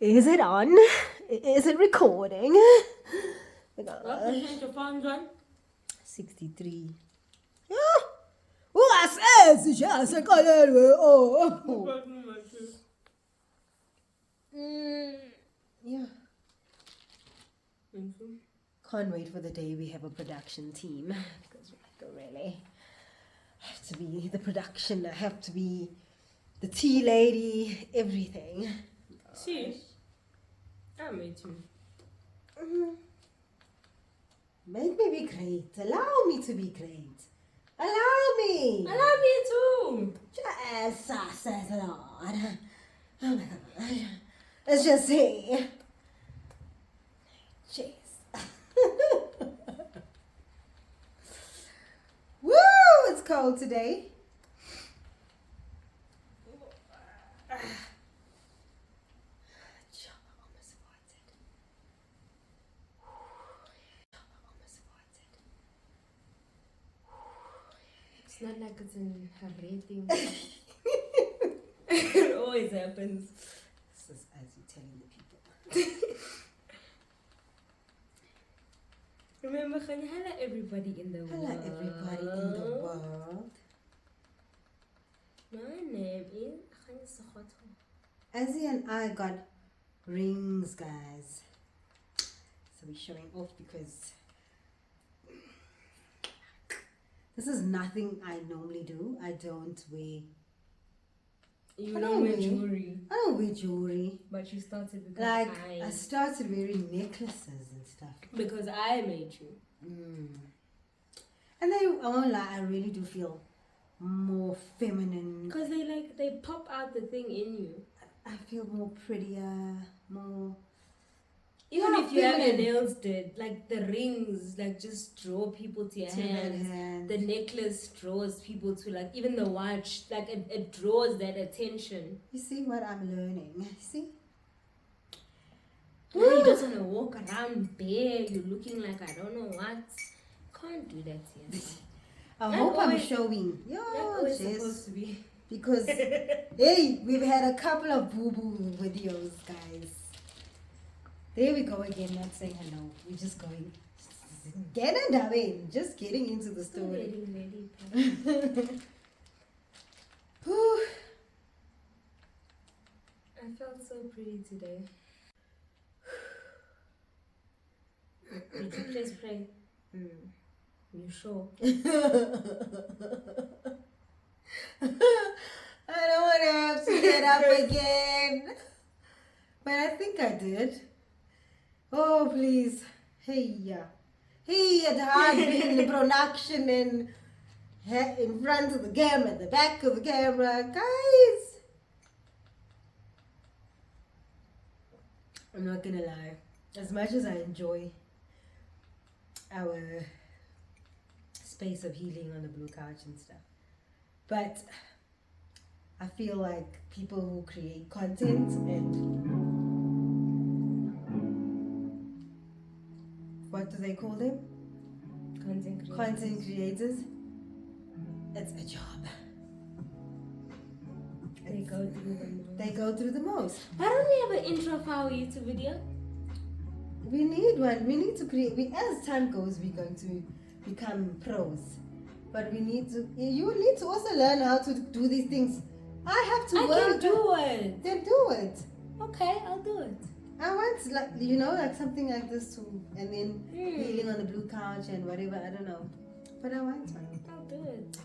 Is it on? Is it recording? What percent your phone's on? 63. What says just a color? Oh. Yeah. Can't wait for the day we have a production team. Because we're like, really have to be the production. I have to be the tea lady. Everything. See, I made you. Make me be great. Allow me to be great. Allow me. Allow me too. Jesus, Lord. Oh my God. Let's just see. Jeez. Woo! It's cold today. It's not like it's in her rating. It always happens. This is as you telling the people. Remember, Khanya, hello everybody in the world. Hello everybody in the world. My name is Khanya Sakhoto. Azile and I got rings, guys. So we're showing off because this is nothing I normally do. I don't wear. You don't wear jewelry. I don't wear jewelry. But you started because I started wearing necklaces and stuff. Because I made you. And I won't lie, I really do feel more feminine. Because they pop out the thing in you. I feel more prettier, more. Even Yeah, if you have your feminine. nails did, like the rings, like just draw people to your hands. The necklace draws people to, like, even the watch, like it draws that attention. You see what I'm learning? You see? And then you just want to walk around bare, you're looking like I don't know what. Can't do that here. I Not hope I'm always- showing. Not always Yes. supposed to be. Because, hey, we've had a couple of boo-boo videos, guys. There we go again, not saying hello. We're just going. Get it, David. Just getting into the story. Whew. I felt so pretty today. Did you please pray? You sure? I don't want to have to get up again. But I think I did. Oh, please. Hey, yeah. Hey, it's hard being the production and in front of the camera, the back of the camera. Guys. I'm not going to lie. As much as I enjoy our space of healing on the blue couch and stuff, but I feel like people who create content and what do they call them? Content creators. It's a job. They go through the most. They go through the most. Why don't we have an intro for our YouTube video? We need one. We need to create. As time goes, we're going to become pros. But we need to. You need to also learn how to do these things. I have to I work. can do it. Then do it. Okay, I'll do it. I want, like, like something like this too, and then healing on the blue couch and whatever. I don't know, but I want one. I'll do it.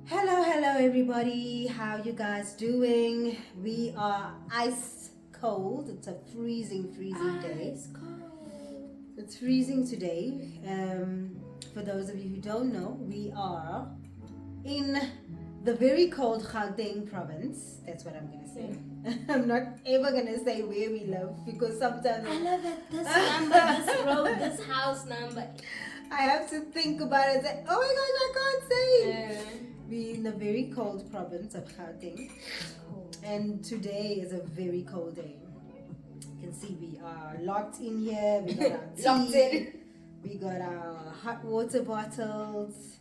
Hello, everybody. How you guys doing? We are ice cold. It's a freezing day. It's cold. It's freezing today. For those of you who don't know, we are in the very cold Gauteng province. That's what I'm gonna say. I'm not ever gonna say where we live because sometimes I love it. This number, this road, this house number. I have to think about it. Say, oh my gosh, I can't say. We're in the very cold province of Gauteng, and today is a very cold day. You can see we are locked in here. We got our tea. Locked in. We got our hot water bottles,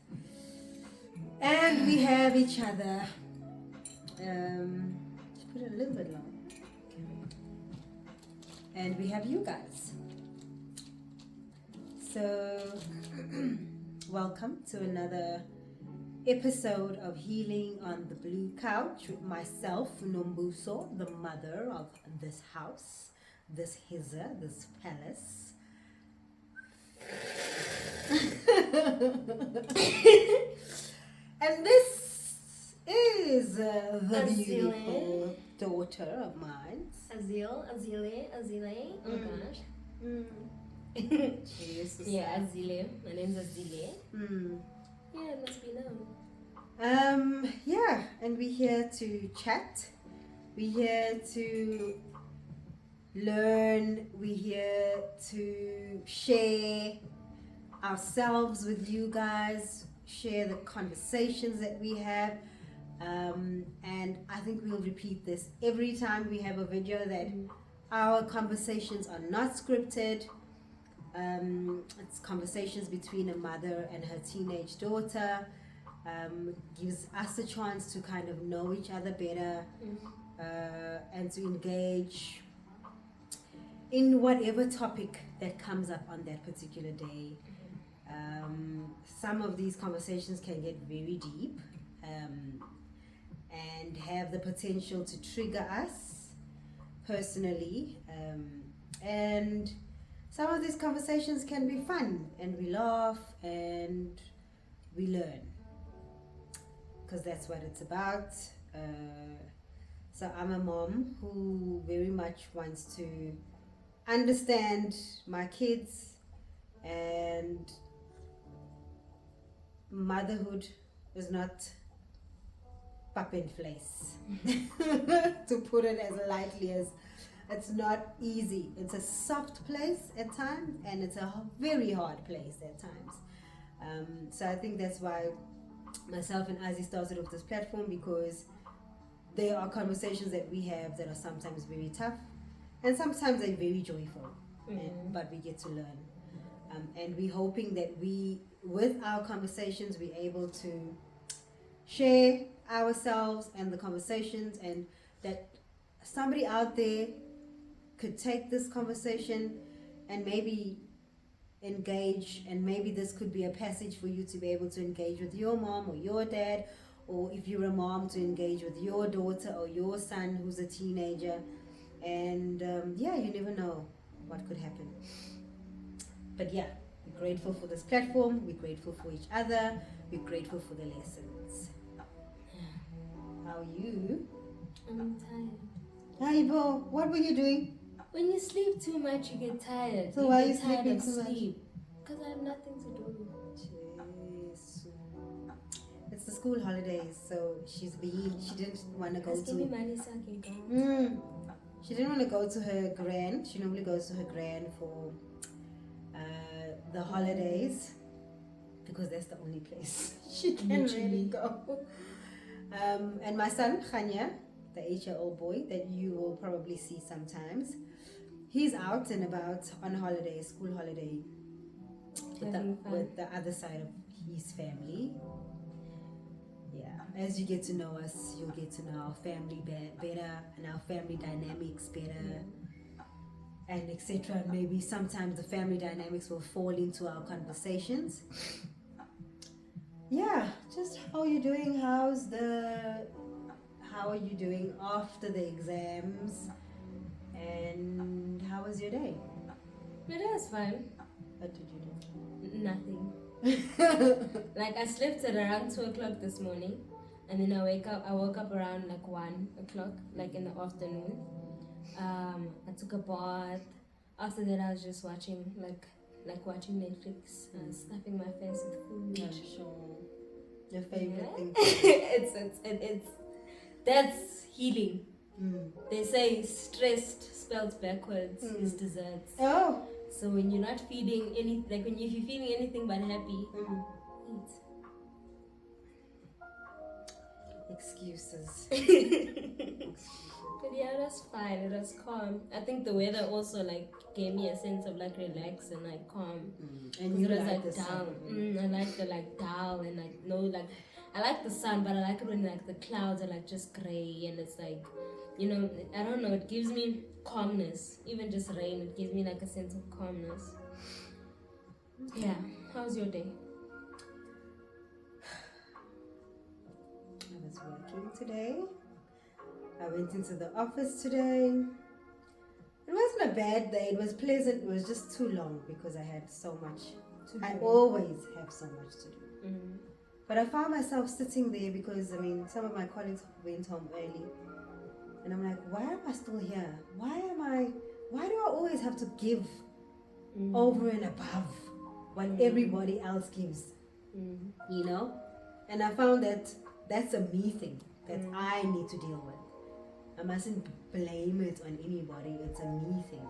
and we have each other. Just put it a little bit long. And we have you guys. So, welcome to another episode of Healing on the Blue Couch with myself, Nombuso, the mother of this house, this hizza, this palace. And this is the beautiful daughter of mine. Azile. Oh my gosh. Yes, Yeah, Azile. My name's Azile. Yeah, it must be known. Yeah, and we're here to chat. We're here to learn. We're here to share ourselves with you guys, share the conversations that we have. And I think we'll repeat this every time we have a video, that our conversations are not scripted. It's conversations between a mother and her teenage daughter. Gives us a chance to kind of know each other better, and to engage in whatever topic that comes up on that particular day. Some of these conversations can get very deep, and have the potential to trigger us personally, and some of these conversations can be fun, and we laugh and we learn, because that's what it's about. So I'm a mom who very much wants to understand my kids, and motherhood is not pap in place, to put it as lightly as. It's not easy. It's a soft place at times, and it's a very hard place at times. So I think that's why myself and Azile started off this platform, because there are conversations that we have that are sometimes very tough, and sometimes they're very joyful, but we get to learn. And we're hoping that with our conversations, we're able to share ourselves and the conversations, and that somebody out there could take this conversation and maybe engage, and maybe this could be a passage for you to be able to engage with your mom or your dad, or if you're a mom, to engage with your daughter or your son who's a teenager. And yeah, you never know what could happen. But yeah, we're grateful for this platform, we're grateful for each other, we're grateful for the lessons. How are you? I'm tired. Hi, Bo, what were you doing? When you sleep too much, you get tired. So you why get are you tired sleeping of too much? sleep? Because I have nothing to do. Jeez. It's the school holidays, so she didn't want to go Just give me to. money so I can go. She didn't want to go to her gran. She normally goes to her gran for the holidays, because that's the only place she can really go. And my son, Khanya, the 8-year-old boy that you will probably see sometimes, he's out and about on holiday, school holiday, with the other side of his family. Yeah, as you get to know us, you'll get to know our family better, and our family dynamics better, and etc. Maybe sometimes the family dynamics will fall into our conversations. Yeah, just how are you doing? How are you doing after the exams? And how was your day? My day was fine. What did you do? Nothing. Like, I slept at around 2 o'clock this morning, and then I woke up around like 1 o'clock, like in the afternoon. I took a bath. After that, I was just watching watching Netflix, stuffing my face with food. I'm sure. Your favorite thing. it's that's healing. They say stressed spelled backwards is desserts. Oh. So when you're not feeling anything, like if you're feeling anything but happy, eat. Excuses. But yeah, it was fine. It was calm. I think the weather also like gave me a sense of like relax and like calm. And you it was like like the dull. sun. I like the like dull and like no like I like the sun, but I like it when like the clouds are like just gray and it's like you know, I don't know, it gives me calmness. Even just rain, it gives me like a sense of calmness. Yeah. How's your day? I was working today. I went into the office today. It wasn't a bad day. It was pleasant. It was just too long because I had so much. I always have so much to do. Mm. But I found myself sitting there because, I mean, some of my colleagues went home early. And I'm like, why am I still here? Why do I always have to give over and above what everybody else gives? You know? And I found that that's a me thing that I need to deal with. I mustn't blame it on anybody. It's a me thing.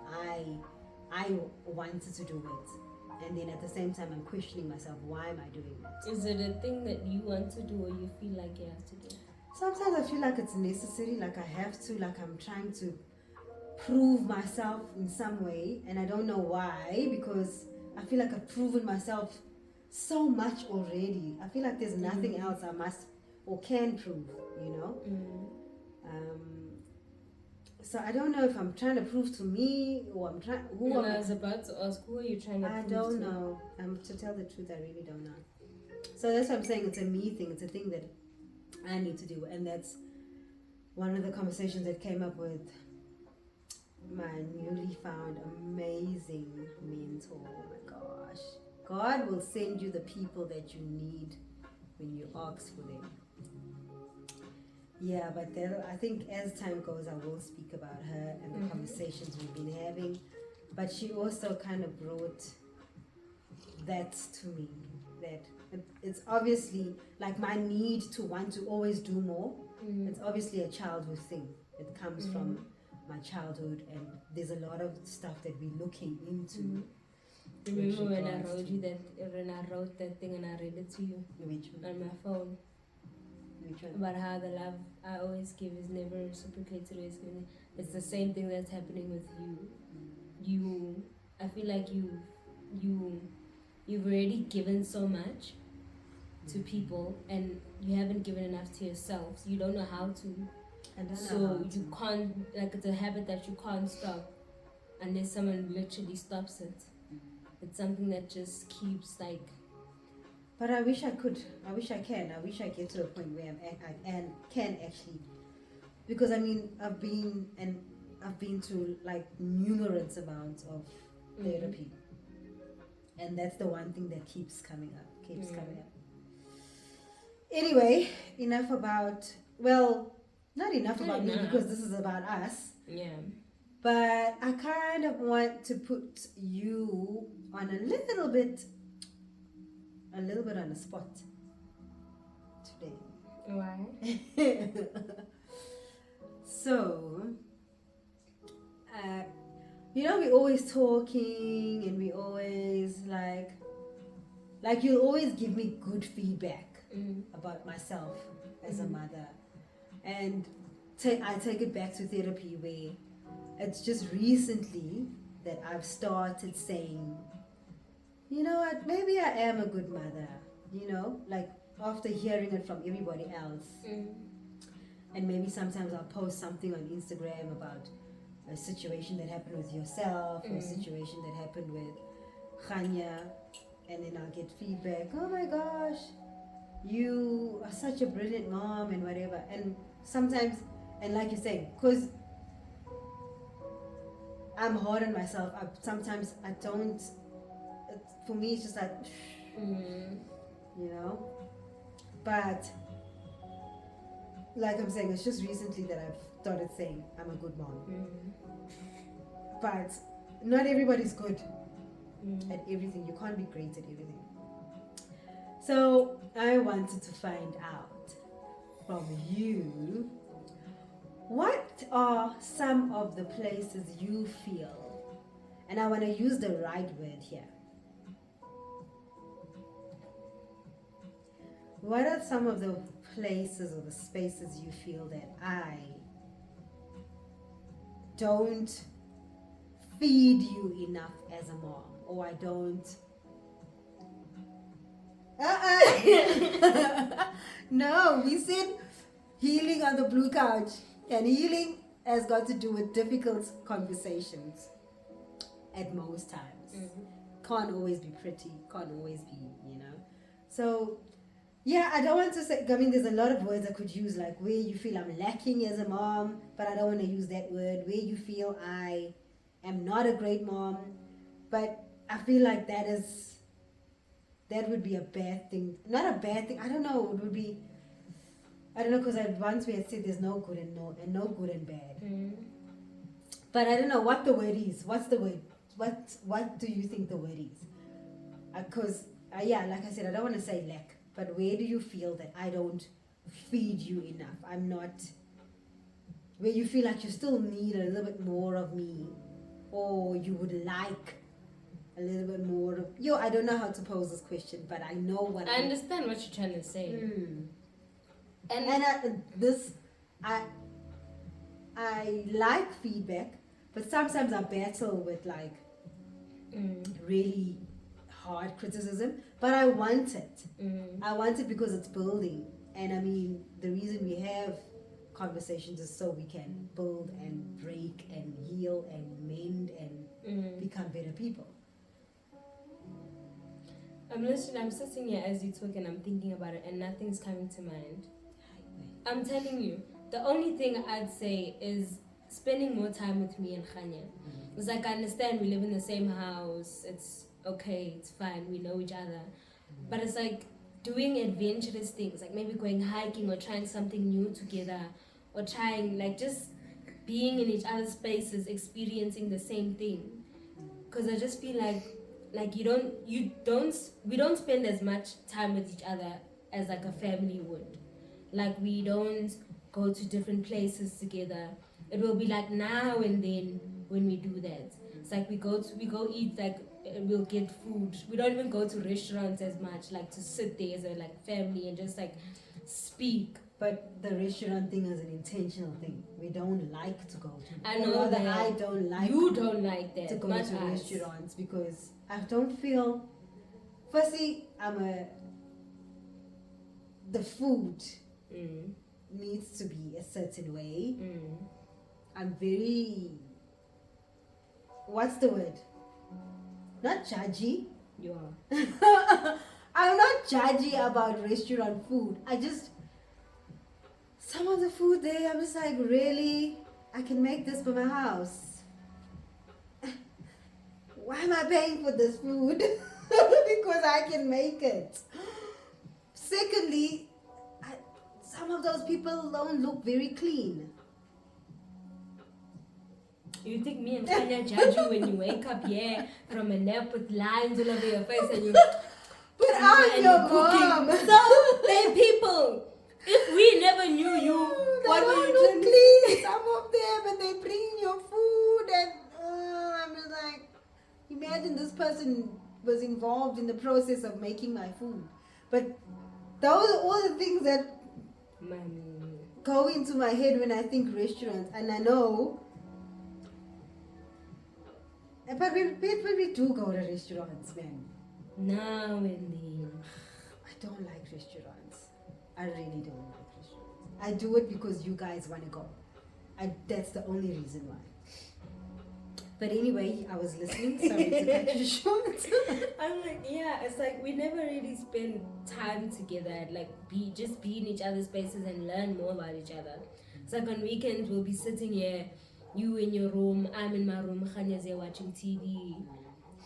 I wanted to do it. And then at the same time, I'm questioning myself, why am I doing it? Is it a thing that you want to do or you feel like you have to do? Sometimes I feel like it's necessary, like I have to, like I'm trying to prove myself in some way. And I don't know why, because I feel like I've proven myself so much already. I feel like there's nothing else I must or can prove, you know? So I don't know if I'm trying to prove to me or I'm trying. I was about to ask, who are you trying to prove to? I don't know. To tell the truth, I really don't know. So that's what I'm saying. It's a me thing. It's a thing that I need to do, and that's one of the conversations that came up with my newly found amazing mentor. Oh my gosh, God will send you the people that you need when you ask for them. Yeah, but then I think as time goes, I will speak about her and the conversations we've been having. But she also kind of brought that to me, that it's obviously like my need to want to always do more. It's obviously a childhood thing. It comes from my childhood, and there's a lot of stuff that we're looking into. Remember when I wrote that thing and I read it to you? Which one? On my phone? Which one? About how the love I always give is never reciprocated. It's the same thing that's happening with you. I feel like you've already given so much to people, and you haven't given enough to yourself. So you don't know how to. So you can't, like, it's a habit that you can't stop unless someone literally stops it. It's something that just keeps like. But I wish I could. I wish I can. I wish I get to a point where I can actually, because I mean I've been to like numerous amounts of therapy, and that's the one thing that keeps coming up. Coming up. Anyway, enough about. Well, not enough about me because this is about us. Yeah. But I kind of want to put you on a little bit on the spot today. Why? So, we're always talking and we always like you always give me good feedback about myself as a mother. And I take it back to therapy, where it's just recently that I've started saying, you know what, maybe I am a good mother, you know, like after hearing it from everybody else. And maybe sometimes I'll post something on Instagram about a situation that happened with yourself or a situation that happened with Khanya, and then I'll get feedback, oh my gosh, you are such a brilliant mom and whatever. And sometimes, and like you say, because I'm hard on myself, sometimes I don't, for me it's just like, you know. But like I'm saying, it's just recently that I've started saying I'm a good mom. But not everybody's good at everything. You can't be great at everything. So I wanted to find out from you, what are some of the places you feel, and I want to use the right word here. What are some of the places or the spaces you feel that I don't feed you enough as a mom, or I don't no, we said healing on the blue couch and healing has got to do with difficult conversations at most times. Can't always be pretty, can't always be, So, yeah, I don't want to say, I mean, there's a lot of words I could use, like where you feel I'm lacking as a mom, but I don't want to use that word. Where you feel I am not a great mom, but I feel like that would be a bad thing. Not a bad thing, I don't know, it would be, I don't know, because once we had said there's no good and no good and bad. But I don't know what the word is. What's the word? What do you think the word is? Because, yeah, like I said, I don't want to say lack, but where do you feel that I don't feed you enough? I'm not, where you feel like you still need a little bit more of me, or you would like a little bit more of, I don't know how to pose this question, but I know what I understand what you're trying to say. I like feedback, but sometimes I battle with like really hard criticism, but I want it. I want it because it's building, and I mean the reason we have conversations is so we can build and break and heal and mend and become better people. I'm listening, I'm sitting here as you talk and I'm thinking about it and nothing's coming to mind. I'm telling you, the only thing I'd say is spending more time with me and Khanya. It's like, I understand we live in the same house, it's okay, it's fine, we know each other. But it's like doing adventurous things, like maybe going hiking or trying something new together, or trying like just being in each other's spaces, experiencing the same thing. Because I just feel like we don't spend as much time with each other as like a family would. Like we don't go to different places together. It will be like now and then when we do that. It's like we go eat, like we'll get food. We don't even go to restaurants as much, like to sit there as a like family and just like speak. But the restaurant thing is an intentional thing. We don't like to go to. I know that. I don't like. You don't like that. To go to restaurants because I don't feel. Firstly, the food needs to be a certain way. I'm very. What's the word? Not judgy. You are. I'm not judgy about restaurant food. Some of the food there, I'm just like, really? I can make this for my house. Why am I paying for this food? Because I can make it. Secondly, some of those people don't look very clean. You think me and Tanya judge you when you wake up from a nap with lines all over your face and you... But I'm your mom. So, they're people. If we never knew you, what were you doing? Clean, some of them, and they bring your food, and I'm just like, imagine this person was involved in the process of making my food. But those are all the things that go into my head when I think restaurants, and I know. But we do go to restaurants, man. Now and then. I don't like restaurants. I really don't like restaurants. I do it because you guys want to go. That's the only reason why. But anyway, I was listening. Sorry to cut you short. I'm like, it's like we never really spend time together. Like be in each other's spaces and learn more about each other. It's like on weekends we'll be sitting here, you in your room, I'm in my room, Khanya's here watching TV.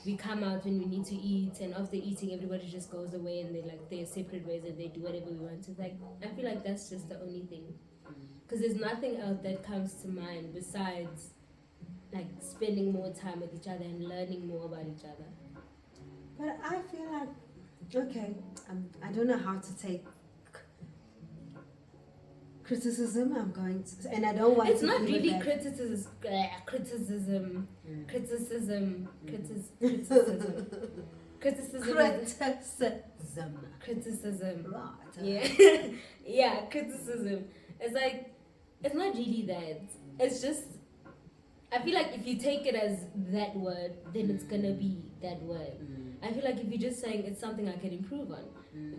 We come out when we need to eat, and after eating, everybody just goes away and they're separate ways and they do whatever we want. It's like, I feel like that's just the only thing. Because there's nothing else that comes to mind besides like spending more time with each other and learning more about each other. But I feel like, okay, I don't know how to take criticism. I'm going to, and I don't want it's to. It's not really criticism. Criticism. Right. Yeah, criticism. It's like, it's not really that. It's just, I feel like if you take it as that word, then it's gonna be that word. I feel like if you're just saying it's something I can improve on,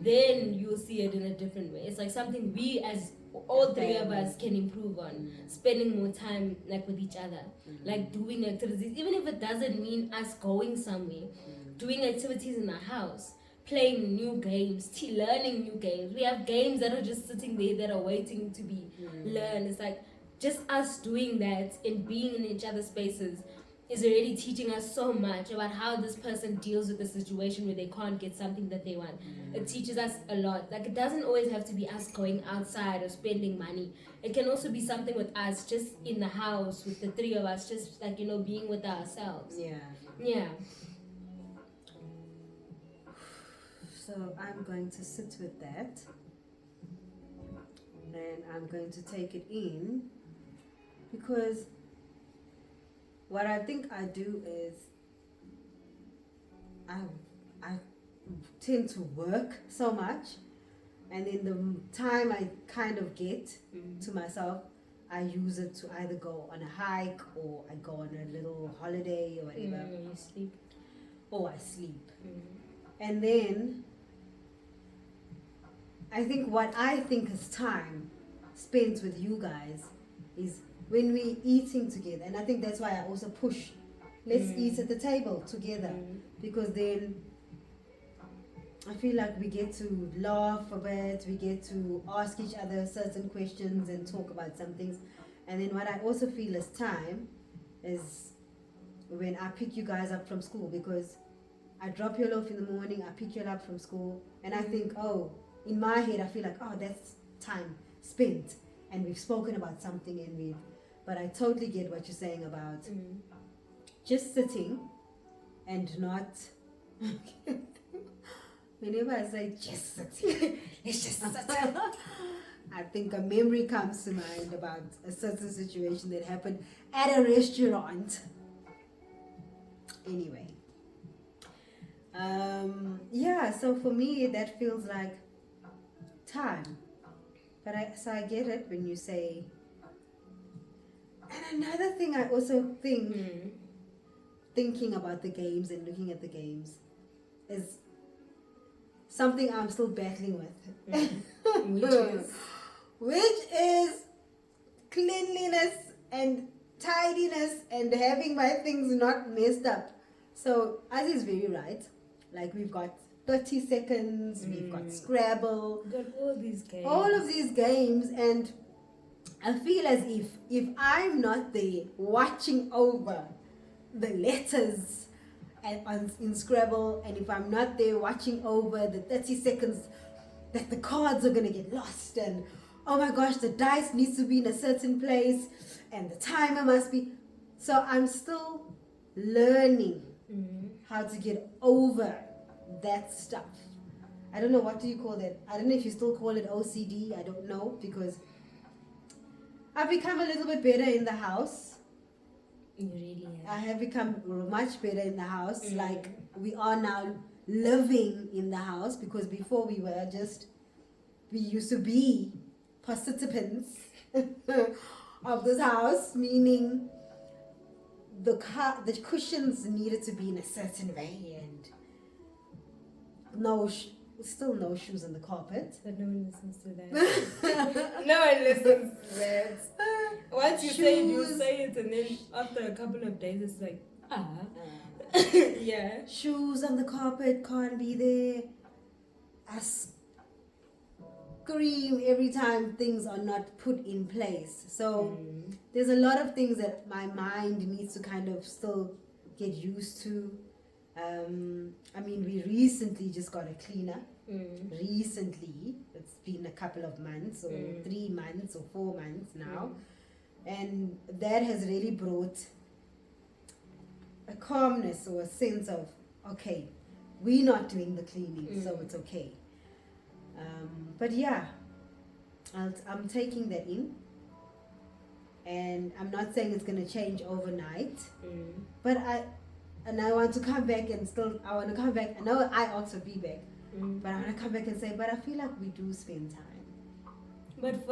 then you'll see it in a different way. It's like something we as all three of us can improve on, spending more time like with each other, like doing activities, even if it doesn't mean us going somewhere, doing activities in our house, playing new games, learning new games. We have games that are just sitting there that are waiting to be learned. It's like just us doing that and being in each other's spaces is already teaching us so much about how this person deals with the situation where they can't get something that they want. It teaches us a lot. Like, it doesn't always have to be us going outside or spending money. It can also be something with us just in the house with the three of us, just like, being with ourselves. Yeah. So I'm going to sit with that, and I'm going to take it in, because what I think I do is I tend to work so much, and in the time I kind of get to myself, I use it to either go on a hike or I go on a little holiday or whatever. You sleep. Or I sleep. And then I think what I think is time spent with you guys is when we're eating together. And I think that's why I also push, let's eat at the table together, because then I feel like we get to laugh a bit, we get to ask each other certain questions and talk about some things. And then what I also feel is time is when I pick you guys up from school, because I drop you off in the morning, I pick you up from school, and I think, in my head I feel like, that's time spent and we've spoken about something, but I totally get what you're saying about just sitting and not whenever I say just sitting, it's just sit. I think a memory comes to mind about a certain situation that happened at a restaurant. Anyway, so for me that feels like time, but I get it when you say. And another thing I also think, thinking about the games and looking at the games, is something I'm still battling with. Which is cleanliness and tidiness and having my things not messed up. So Azile is very right. Like, we've got 30 seconds, we've got Scrabble, We've got all of these games, and I feel as if I'm not there watching over the letters in Scrabble, and if I'm not there watching over the 30 seconds that the cards are going to get lost, and oh my gosh, the dice needs to be in a certain place and the timer must be. So I'm still learning how to get over that stuff. I don't know, what do you call that? I don't know if you still call it OCD. I don't know, because I've become a little bit better in the house. You really have. I have become much better in the house. Like, we are now living in the house, because before we used to be participants of this house, meaning the cushions needed to be in a certain way, and still no shoes on the carpet. But no one listens to that. No one listens to that. Once you say it, you say it, and then after a couple of days, it's like, yeah. Shoes on the carpet can't be there. I scream every time things are not put in place. So there's a lot of things that my mind needs to kind of still get used to. I mean, we recently just got a cleaner. Recently, it's been a couple of months, or 3 months or 4 months now, and that has really brought a calmness or a sense of, okay, we're not doing the cleaning, so it's okay. But yeah, I'm taking that in, and I'm not saying it's going to change overnight, but I want to come back and I want to come back. I know I asked for feedback, but I want to come back and say, but I feel like we do spend time. But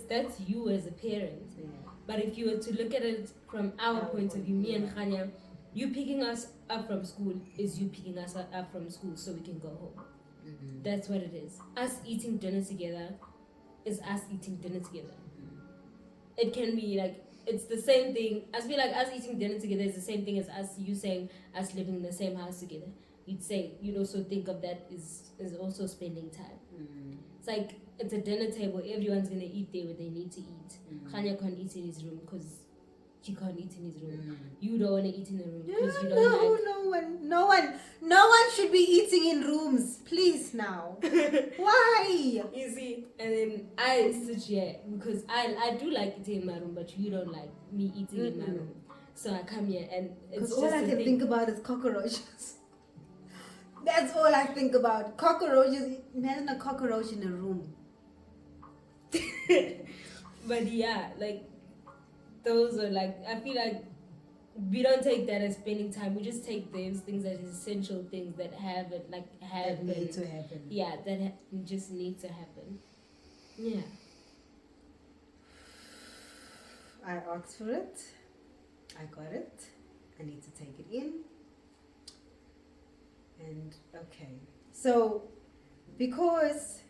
that's you as a parent. Yeah. But if you were to look at it from our point of view, me and Khanya, you picking us up from school is you picking us up from school so we can go home. That's what it is. Us eating dinner together is us eating dinner together. It can be like, it's the same thing. I feel like us eating dinner together is the same thing as you saying us living in the same house together. You'd also think of that is also spending time. It's like, it's a dinner table, everyone's gonna eat there where they need to eat. Khanya can't eat in his room because he can't eat in his room. You don't want to eat in the room because you don't No one should be eating in rooms. Please now. Why? You see, and then I sit here because I do like eating in my room, but you don't like me eating in my room. So I come here and it's just all I can think about is cockroaches. That's all I think about. Cockroaches. Imagine a cockroach in a room. But yeah, like, those are like, I feel like we don't take that as spending time. We just take those things as essential things that Need to happen. Yeah, just need to happen. Yeah. I asked for it. I got it. I need to take it in. And okay. So, because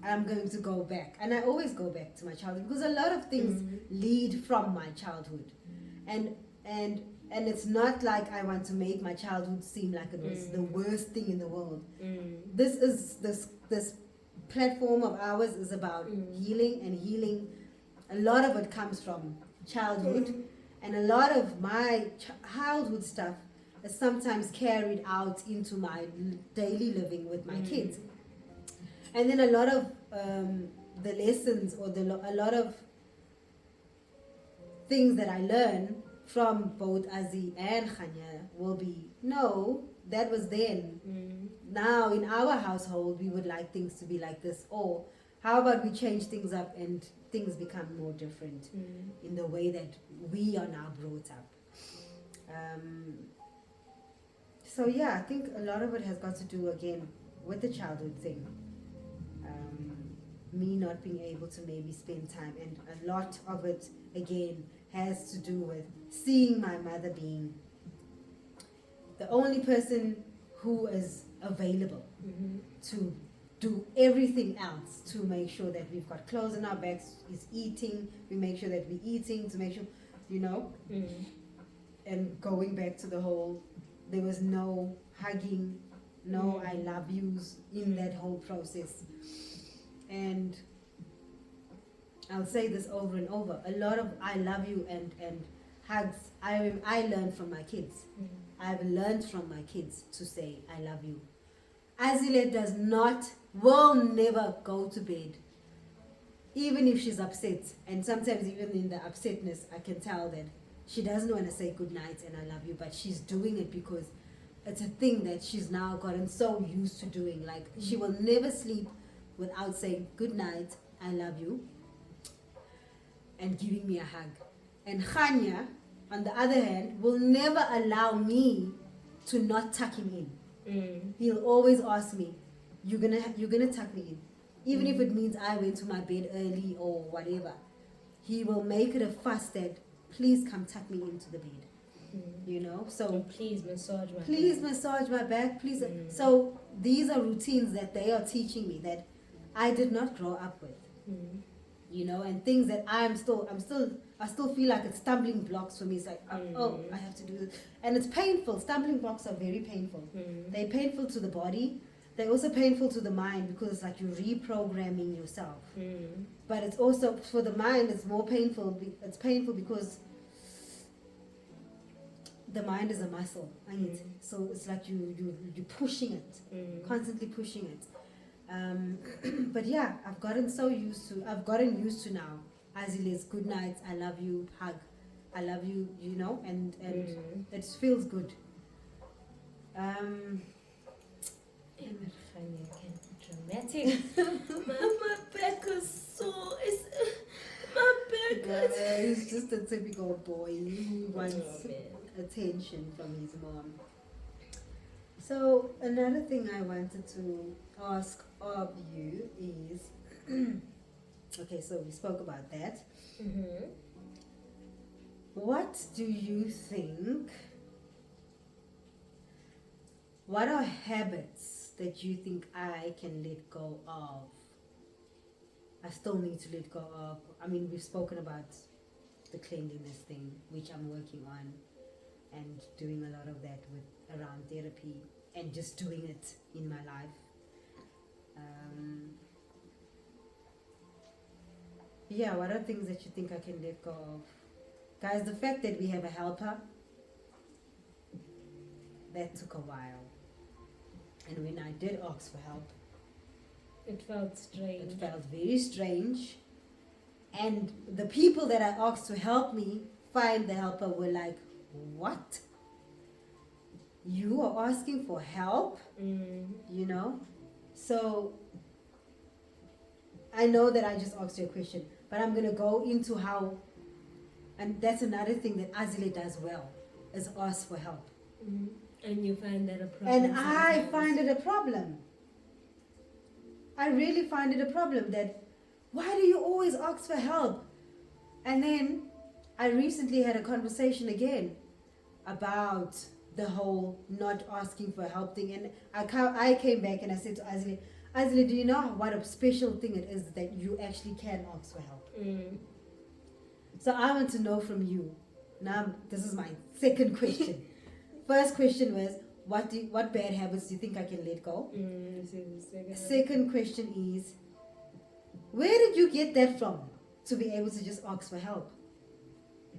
I'm going to go back, and I always go back to my childhood because a lot of things lead from my childhood, and it's not like I want to make my childhood seem like it was the worst thing in the world. This platform of ours is about healing, and healing, a lot of it comes from childhood, and a lot of my childhood stuff is sometimes carried out into my daily living with my kids. And then a lot of the lessons or a lot of things that I learn from both Azile and Khanya will be, no, that was then. Now in our household, we would like things to be like this. Or how about we change things up and things become more different in the way that we are now brought up. So yeah, I think a lot of it has got to do again with the childhood thing. Me not being able to maybe spend time, and a lot of it again has to do with seeing my mother being the only person who is available to do everything else, to make sure that we've got clothes on our backs, is eating, we make sure that we're eating, to make sure, and going back to the whole, there was no hugging, no I love yous in that whole process. And I'll say this over and over, a lot of I love you and hugs I learned from my kids. I've learned from my kids to say I love you. Azile will never go to bed even if she's upset, and sometimes even in the upsetness I can tell that she doesn't want to say good night and I love you, but she's doing it because it's a thing that she's now gotten so used to doing. Like, she will never sleep without saying good night, I love you, and giving me a hug. And Khanya, on the other hand, will never allow me to not tuck him in. He'll always ask me, you're gonna tuck me in, even if it means I went to my bed early or whatever. He will make it a fuss that please come tuck me into the bed. So please massage my back, please. So these are routines that they are teaching me that I did not grow up with. And things that I still feel like it's stumbling blocks for me. It's like, oh, I have to do this. And it's painful. Stumbling blocks are very painful. They're painful to the body. They're also painful to the mind because it's like you're reprogramming yourself. But it's also, for the mind, it's more painful. It's painful because the mind is a muscle. So it's like you're pushing it, constantly pushing it. But yeah, I've gotten used to now Azile's good nights, I love you, hug, I love you, and it feels good. Dramatic. my back is so. My back is. He's just a typical boy who wants attention from his mom. So another thing I wanted to ask of you is, okay, so we spoke about that. What do you think? What are habits that you think I can let go of I still need to let go of. I mean, we've spoken about the cleanliness thing, which I'm working on, and doing a lot of that with around therapy and just doing it in my life. Yeah, what are things that you think I can let go of? Guys, the fact that we have a helper, that took a while. And when I did ask for help, It felt strange. it felt very strange. And the people that I asked to help me find the helper were like, what? You are asking for help? You know? So I know that I just asked you a question, but I'm going to go into how, and that's another thing that Azile does well, is ask for help. And you find that a problem. And I find it a problem. I really find it a problem that, why do you always ask for help? And then I recently had a conversation again about the whole not asking for help thing. And I came back and I said to Azile, Azile, do you know what a special thing it is that you actually can ask for help? So I want to know from you. Now, this is my second question. First question was, what bad habits do you think I can let go? Second question is, where did you get that from to be able to just ask for help?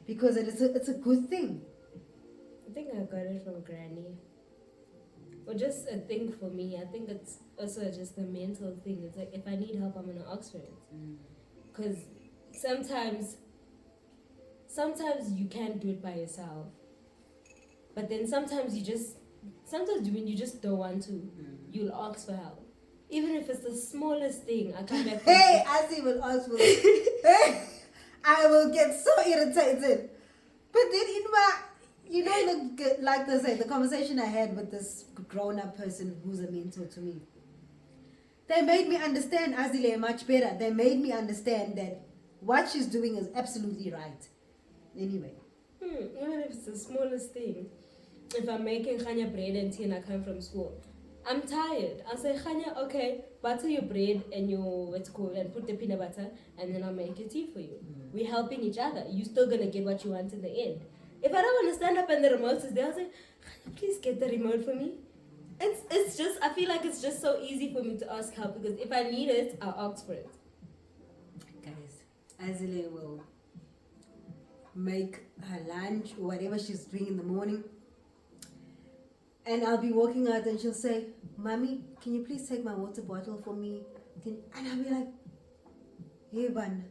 Because it's a good thing. I think I got it from Granny. Or just a thing for me. I think it's also just a mental thing. It's like, if I need help, I'm going to ask for it. Because sometimes you can't do it by yourself. But then sometimes when you just don't want to, you'll ask for help. Even if it's the smallest thing, I come back. Hey, Azzy will ask for it. I will get so irritated. But then in my, like they say, the conversation I had with this grown-up person who's a mentor to me, they made me understand Azile much better. They made me understand that what she's doing is absolutely right. Anyway. Even if it's the smallest thing. If I'm making Khanya bread and tea and I come from school, I'm tired. I'll say, Khanya, okay, butter your bread and and put the peanut butter, and then I'll make your tea for you. We're helping each other. You're still going to get what you want in the end. If I don't want to stand up and the remote is there, I'll say, Khanya, please get the remote for me. It's just, I feel like it's just so easy for me to ask help, because if I need it, I'll ask for it. Guys, Azile will make her lunch or whatever she's doing in the morning. And I'll be walking out and she'll say, Mommy, can you please take my water bottle for me? And I'll be like, hey, Ban.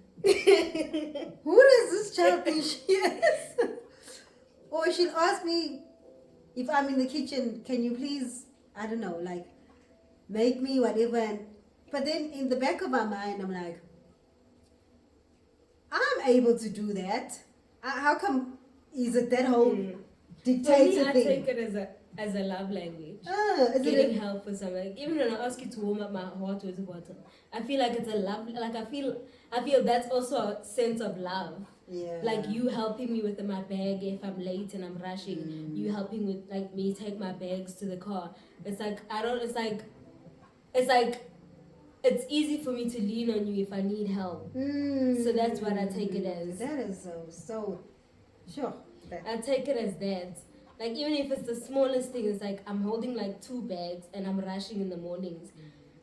Who does this child think she is? Or she'll ask me if I'm in the kitchen, can you please, I don't know, like, make me whatever. But then in the back of my mind, I'm like, I'm able to do that. How come is it that whole dictator I thing? take it as a love language. Getting help for something. Like, even when I ask you to warm up my hot water bottle, I feel like it's a love. Like I feel that's also a sense of love. Yeah. Like you helping me with my bag if I'm late and I'm rushing. You helping with like me take my bags to the car. It's like it's easy for me to lean on you if I need help. So that's what I take it as. That is so sure. I take it as that. Like, even if it's the smallest thing, it's like I'm holding like 2 bags and I'm rushing in the mornings.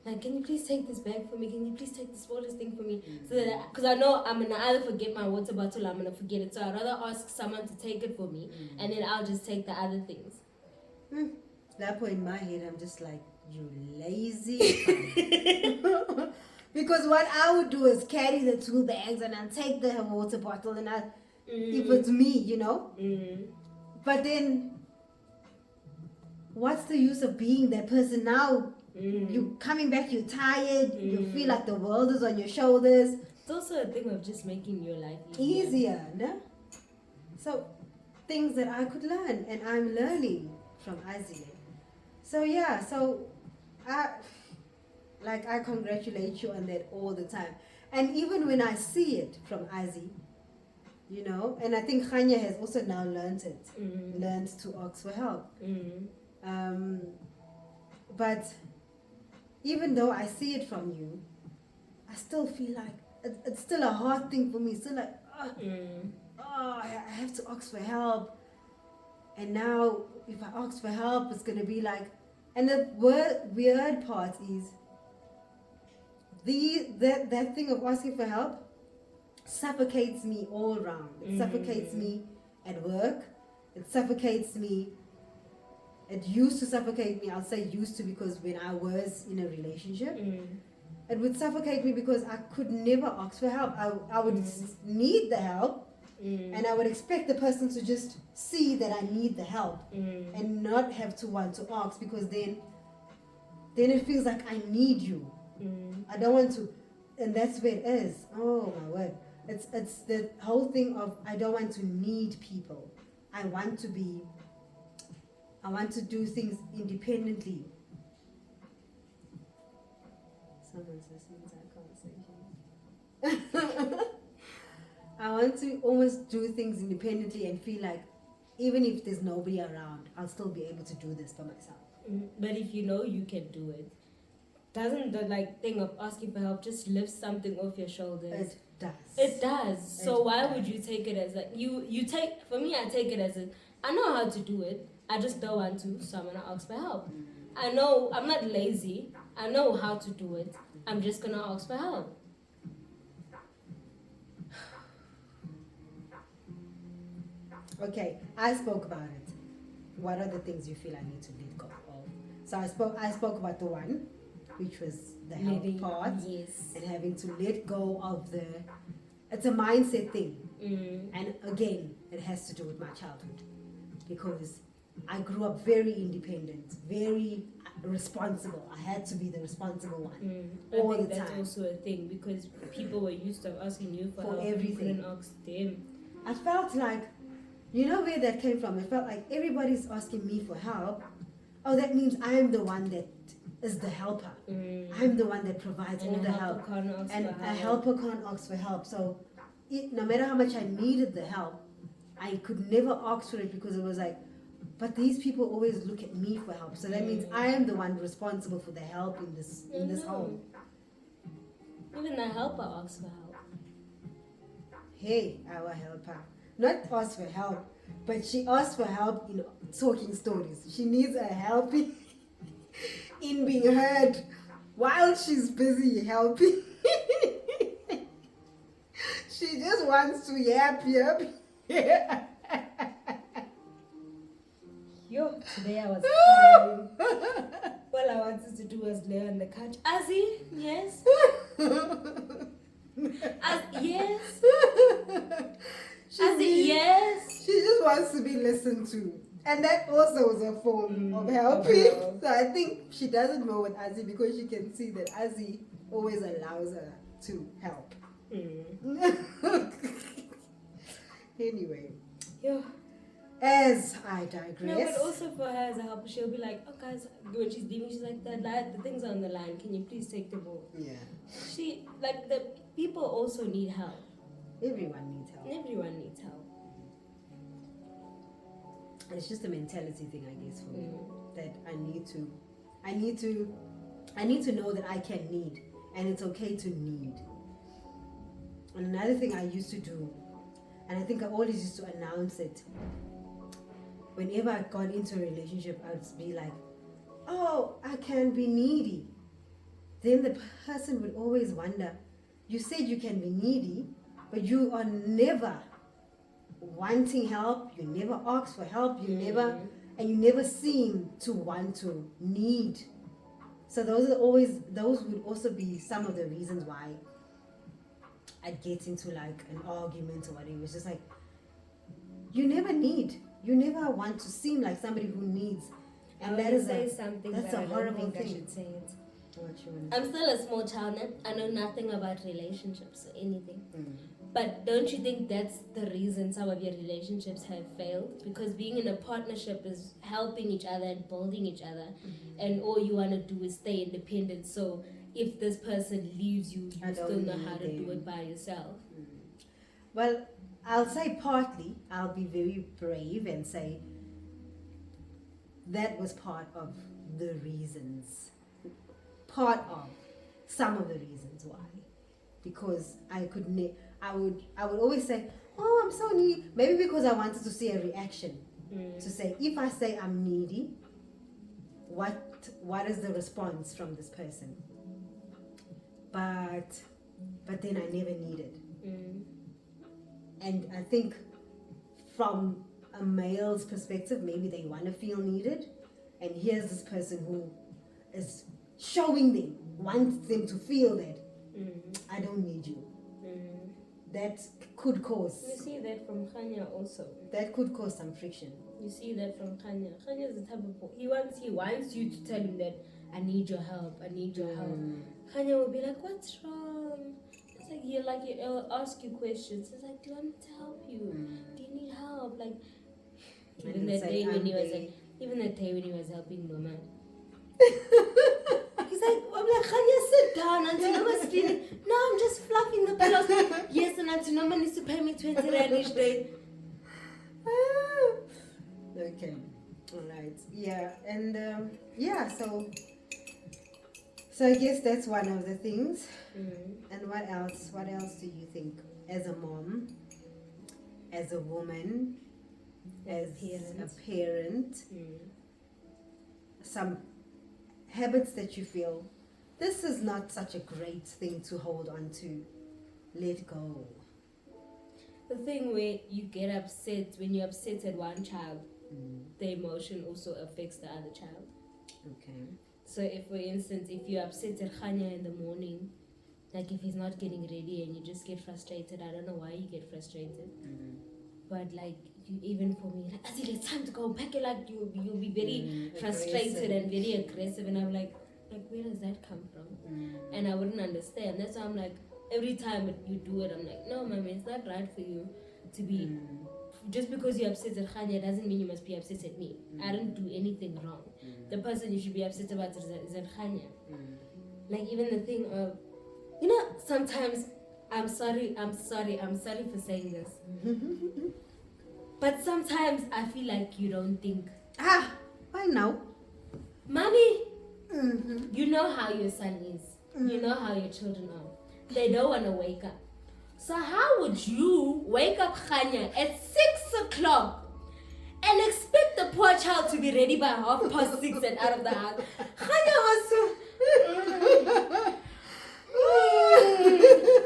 Like, can you please take this bag for me? Can you please take the smallest thing for me? So that, because I know I'm going to either forget my water bottle or I'm going to forget it. So I'd rather ask someone to take it for me and then I'll just take the other things. That point in my head, I'm just like, you lazy. Because what I would do is carry the 2 bags and I'll take the water bottle and if it's me, But then, what's the use of being that person now? You coming back, you're tired, you feel like the world is on your shoulders. It's also a thing of just making your life easier, no? So, things that I could learn, and I'm learning from Azile. So yeah, I congratulate you on that all the time. And even when I see it from Azzy, and I think Khanya has also now learned to ask for help. But even though I see it from you, I I still feel like it's still a hard thing for me. It's still like, I have to ask for help. And now, if I ask for help, it's going to be like, and the weird part is, that thing of asking for help suffocates me all around. It suffocates me at work. It suffocates me. It used to suffocate me. I'll say used to because when I was in a relationship, it would suffocate me because I could never ask for help. I would need the help, and I would expect the person to just see that I need the help and not have to want to ask, because then it feels like I need you. I don't want to, and that's where it is. Oh my word. It's the whole thing of I don't want to need people. I want to do things independently. Someone's listening to our conversation. I want to almost do things independently and feel like even if there's nobody around, I'll still be able to do this by myself. But if you know you can do it, doesn't the thing of asking for help just lift something off your shoulders? It does. It does. So why would you take it as you take? For me, I take it as I know how to do it. I just don't want to, so I'm gonna ask for help. I know I'm not lazy. I know how to do it. I'm just gonna ask for help. Okay, I spoke about it. What are the things you feel I need to let go of? So I spoke about the one, which was the help part, yes, and having to let go of it's a mindset thing. And again, it has to do with my childhood, because I grew up very independent, very responsible. I had to be the responsible one all I think the that's time. also a thing, because people were used to asking you for help. everything. You couldn't ask them. I felt like, you know where that came from? I felt like everybody's asking me for help. Oh, that means I'm the one that is the helper. I'm the one that provides all the help. And a helper can't ask for help. So no matter how much I needed the help, I could never ask for it, because it was like, but these people always look at me for help. So that means I am the one responsible for the help in this home. Even the helper asks for help. Hey, our helper. Not ask for help, but she asks for help in talking stories. She needs a help in being heard while she's busy helping. She just wants to yap. Yo, today I was crying. All I wanted to do was lay on the couch. Azile, yes. Yes. Yes. She just wants to be listened to. And that also is a form of helping. So I think she doesn't know with Azzy, because she can see that Azzy always allows her to help. Anyway. Yeah. As I digress. No, but also for her as a helper, she'll be like, oh guys, when she's leaving, she's like, the things are on the line, can you please take them all? Yeah. The people also need help. Everyone needs help. Everyone needs help. And it's just a mentality thing, I guess, for me. That I need to know that I can need, and it's okay to need. And another thing I used to do, and I think I always used to announce it, whenever I got into a relationship, I would be like, oh, I can be needy. Then the person would always wonder, you said you can be needy, but you are never wanting help, you never ask for help, you never seem to want to need. So those would also be some of the reasons why I'd get into like an argument or whatever. It's just like, you never need. You never want to seem like somebody who needs. And that's a horrible thing. I should say it. I'm still a small child. I know nothing about relationships or anything. But don't you think that's the reason some of your relationships have failed? Because being in a partnership is helping each other and building each other. And all you want to do is stay independent. So if this person leaves you, you still know how to do it by yourself. Well, I'll say partly, I'll be very brave and say that was part of the reasons. Part of some of the reasons why. because I would always say, oh, I'm so needy. Maybe because I wanted to see a reaction. To say, if I say I'm needy, what is the response from this person? But then I never needed. And I think from a male's perspective, maybe they want to feel needed, and here's this person who is showing them, wants them to feel that I don't need you. That could cause. You see that from Khanya also. That could cause some friction. You see that from Khanya. Khanya is the type of he wants you to tell him that I need your help. I need your help. Khanya will be like, what's wrong? It's like he'll ask you questions. It's like, do you want me to help you? Do you need help? Like even that day when he was helping Noma. He's like, I'm like, Khanya, sit down. Auntie Noma's cleaning. No, I'm just fluffing the pillows. Yes, and Auntie Noma needs to pay me 20 rand each day. Okay, all right, yeah, and so I guess that's one of the things. And what else do you think, as a mom, as a woman, as a parent, some habits that you feel this is not such a great thing to hold on to, let go? The thing where you get upset, when you're upset at one child, the emotion also affects the other child. Okay. So if, for instance, if you're upset at Khanya in the morning, like if he's not getting ready and you just get frustrated, I don't know why you get frustrated. But like, even for me, like, Azile, it's time to go pack it, like you'll be very frustrated and very aggressive, and I'm like where does that come from? And I wouldn't understand. That's why I'm like, every time you do it, I'm like, no, mommy, it's not right for you to be. Just because you're upset at Khanya doesn't mean you must be upset at me. I don't do anything wrong. The person you should be upset about is at Khanya. Like even the thing of, sometimes I'm sorry for saying this. But sometimes I feel like you don't think. Why now? Mommy, you know how your son is. You know how your children are. They don't want to wake up. So how would you wake up Khanya at 6 o'clock and expect the poor child to be ready by 6:30 and out of the house?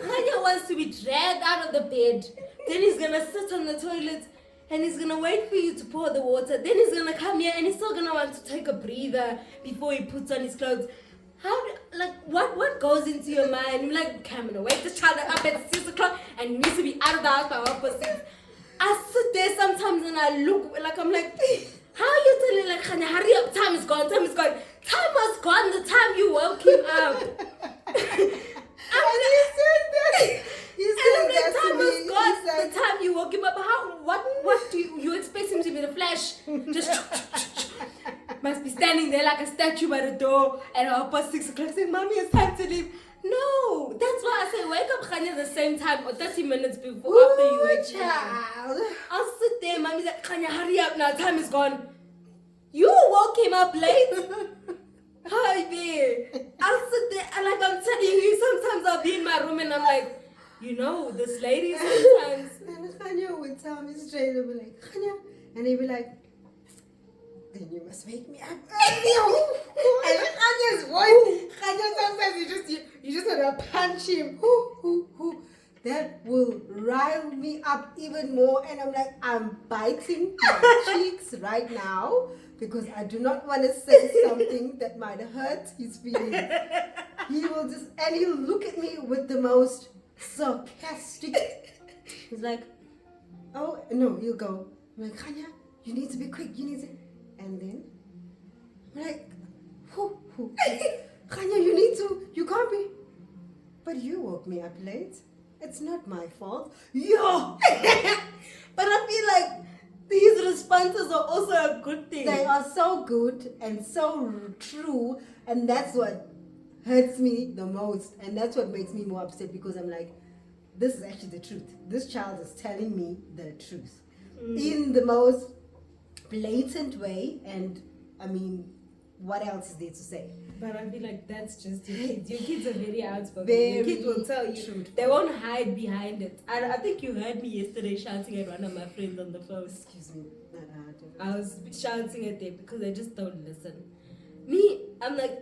Khanya wants to be dragged out of the bed. Then he's going to sit on the toilet and he's going to wait for you to pour the water. Then he's going to come here and he's still going to want to take a breather before he puts on his clothes. What goes into your mind? You're like, okay, I'm going to wake this child up at 6 o'clock and he needs to be out of the house by 6:30. I sit there sometimes and I look, like, I'm like, how are you telling, like, Khanya, hurry up, time is gone. Time was gone the time you woke him up. The time you woke him up. What do you expect him to be? The Flash? Just must be standing there like a statue by the door at 6 o'clock saying, Mommy, it's time to leave. No, that's why I say wake up Khanya the same time or 30 minutes before after you wake up. I'll sit there, Mommy's like, Khanya, hurry up now, time is gone. You woke him up late. Hi there. I'll sit there and like I'm telling you, sometimes I'll be in my room and I'm like, this lady sometimes. And Khanya would tell me straight, he'll be like, Khanya, and he'd be like, then you must wake me up. And Khanya's voice, Khanya sometimes you just want to punch him. That will rile me up even more, and I'm like, I'm biting my cheeks right now because I do not want to say something that might hurt his feelings. He'll look at me with the most sarcastic. He's like, oh no, he'll go. I'm like, Khanya, you need to be quick. And then I'm like, Khanya, you can't be. But you woke me up late. It's not my fault. Yo! But I feel like these responses are also a good thing. They are so good and so true, and that's what hurts me the most, and that's what makes me more upset because I'm like, this is actually the truth. This child is telling me the truth in the most blatant way, and I mean, what else is there to say? But I feel like that's just your kids. Your kids are very outspoken. Very Your kids will tell you. truthful. They won't hide behind it. I think you heard me yesterday shouting at one of my friends on the phone. Excuse me. I was shouting at them because they just don't listen. Me, I'm like,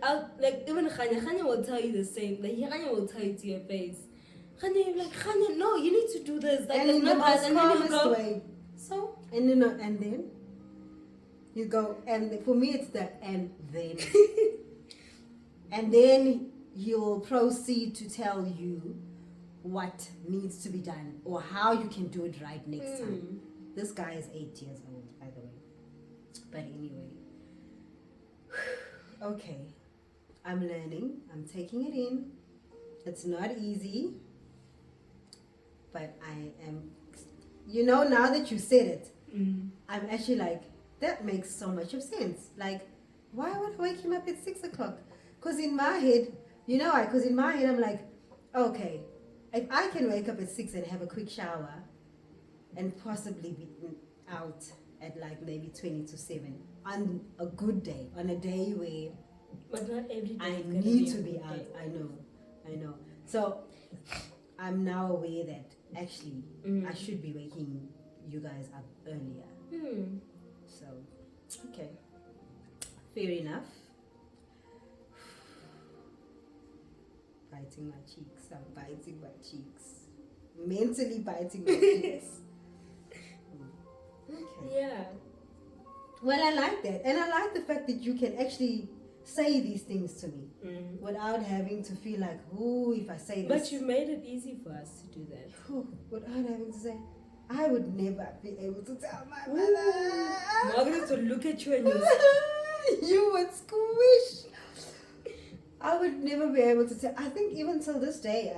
even Khanya will tell you the same. Like, Khanya will tell you to your face. Khanya, you're like, Khanya, no, you need to do this. Like, And in the most calmest way. So? And then you go, and for me it's the and then. And then he'll proceed to tell you what needs to be done or how you can do it right next time. This guy is 8 years old, by the way. But anyway. Okay. I'm learning. I'm taking it in. It's not easy. But I am, now that you said it, I'm actually like, that makes so much of sense. Like, why would I wake him up at 6 o'clock? Because in my head, I'm like, okay, if I can wake up at 6 and have a quick shower and possibly be out at like maybe 20 to 7 on a good day, on a day where but not every day I need to be out. I know. So I'm now aware that actually I should be waking you guys up earlier. So, okay. Fair enough. Biting my cheeks. I'm biting my cheeks. Mentally biting my cheeks. Okay. Yeah. Well, I like that. And I like the fact that you can actually say these things to me without having to feel like, oh, if I say this. But you made it easy for us to do that. Without having to say, I would never be able to tell my mother. Margaret will look at you and you would squish. I would never be able to tell. I think even till this day,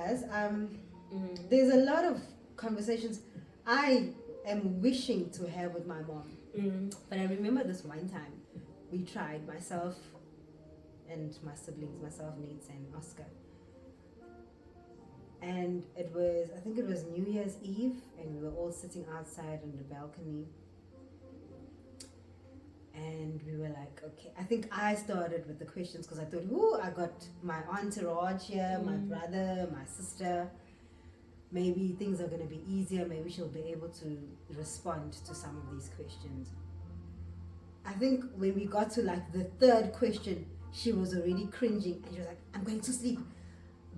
there's a lot of conversations I am wishing to have with my mom. But I remember this one time we tried, myself and my siblings, myself, Nate and Oscar. And I think it was New Year's Eve, and we were all sitting outside on the balcony. And we were like, okay, I think I started with the questions because I thought, I got my entourage here, my brother, my sister. Maybe things are going to be easier. Maybe she'll be able to respond to some of these questions. I think when we got to like the third question, she was already cringing and she was like, I'm going to sleep.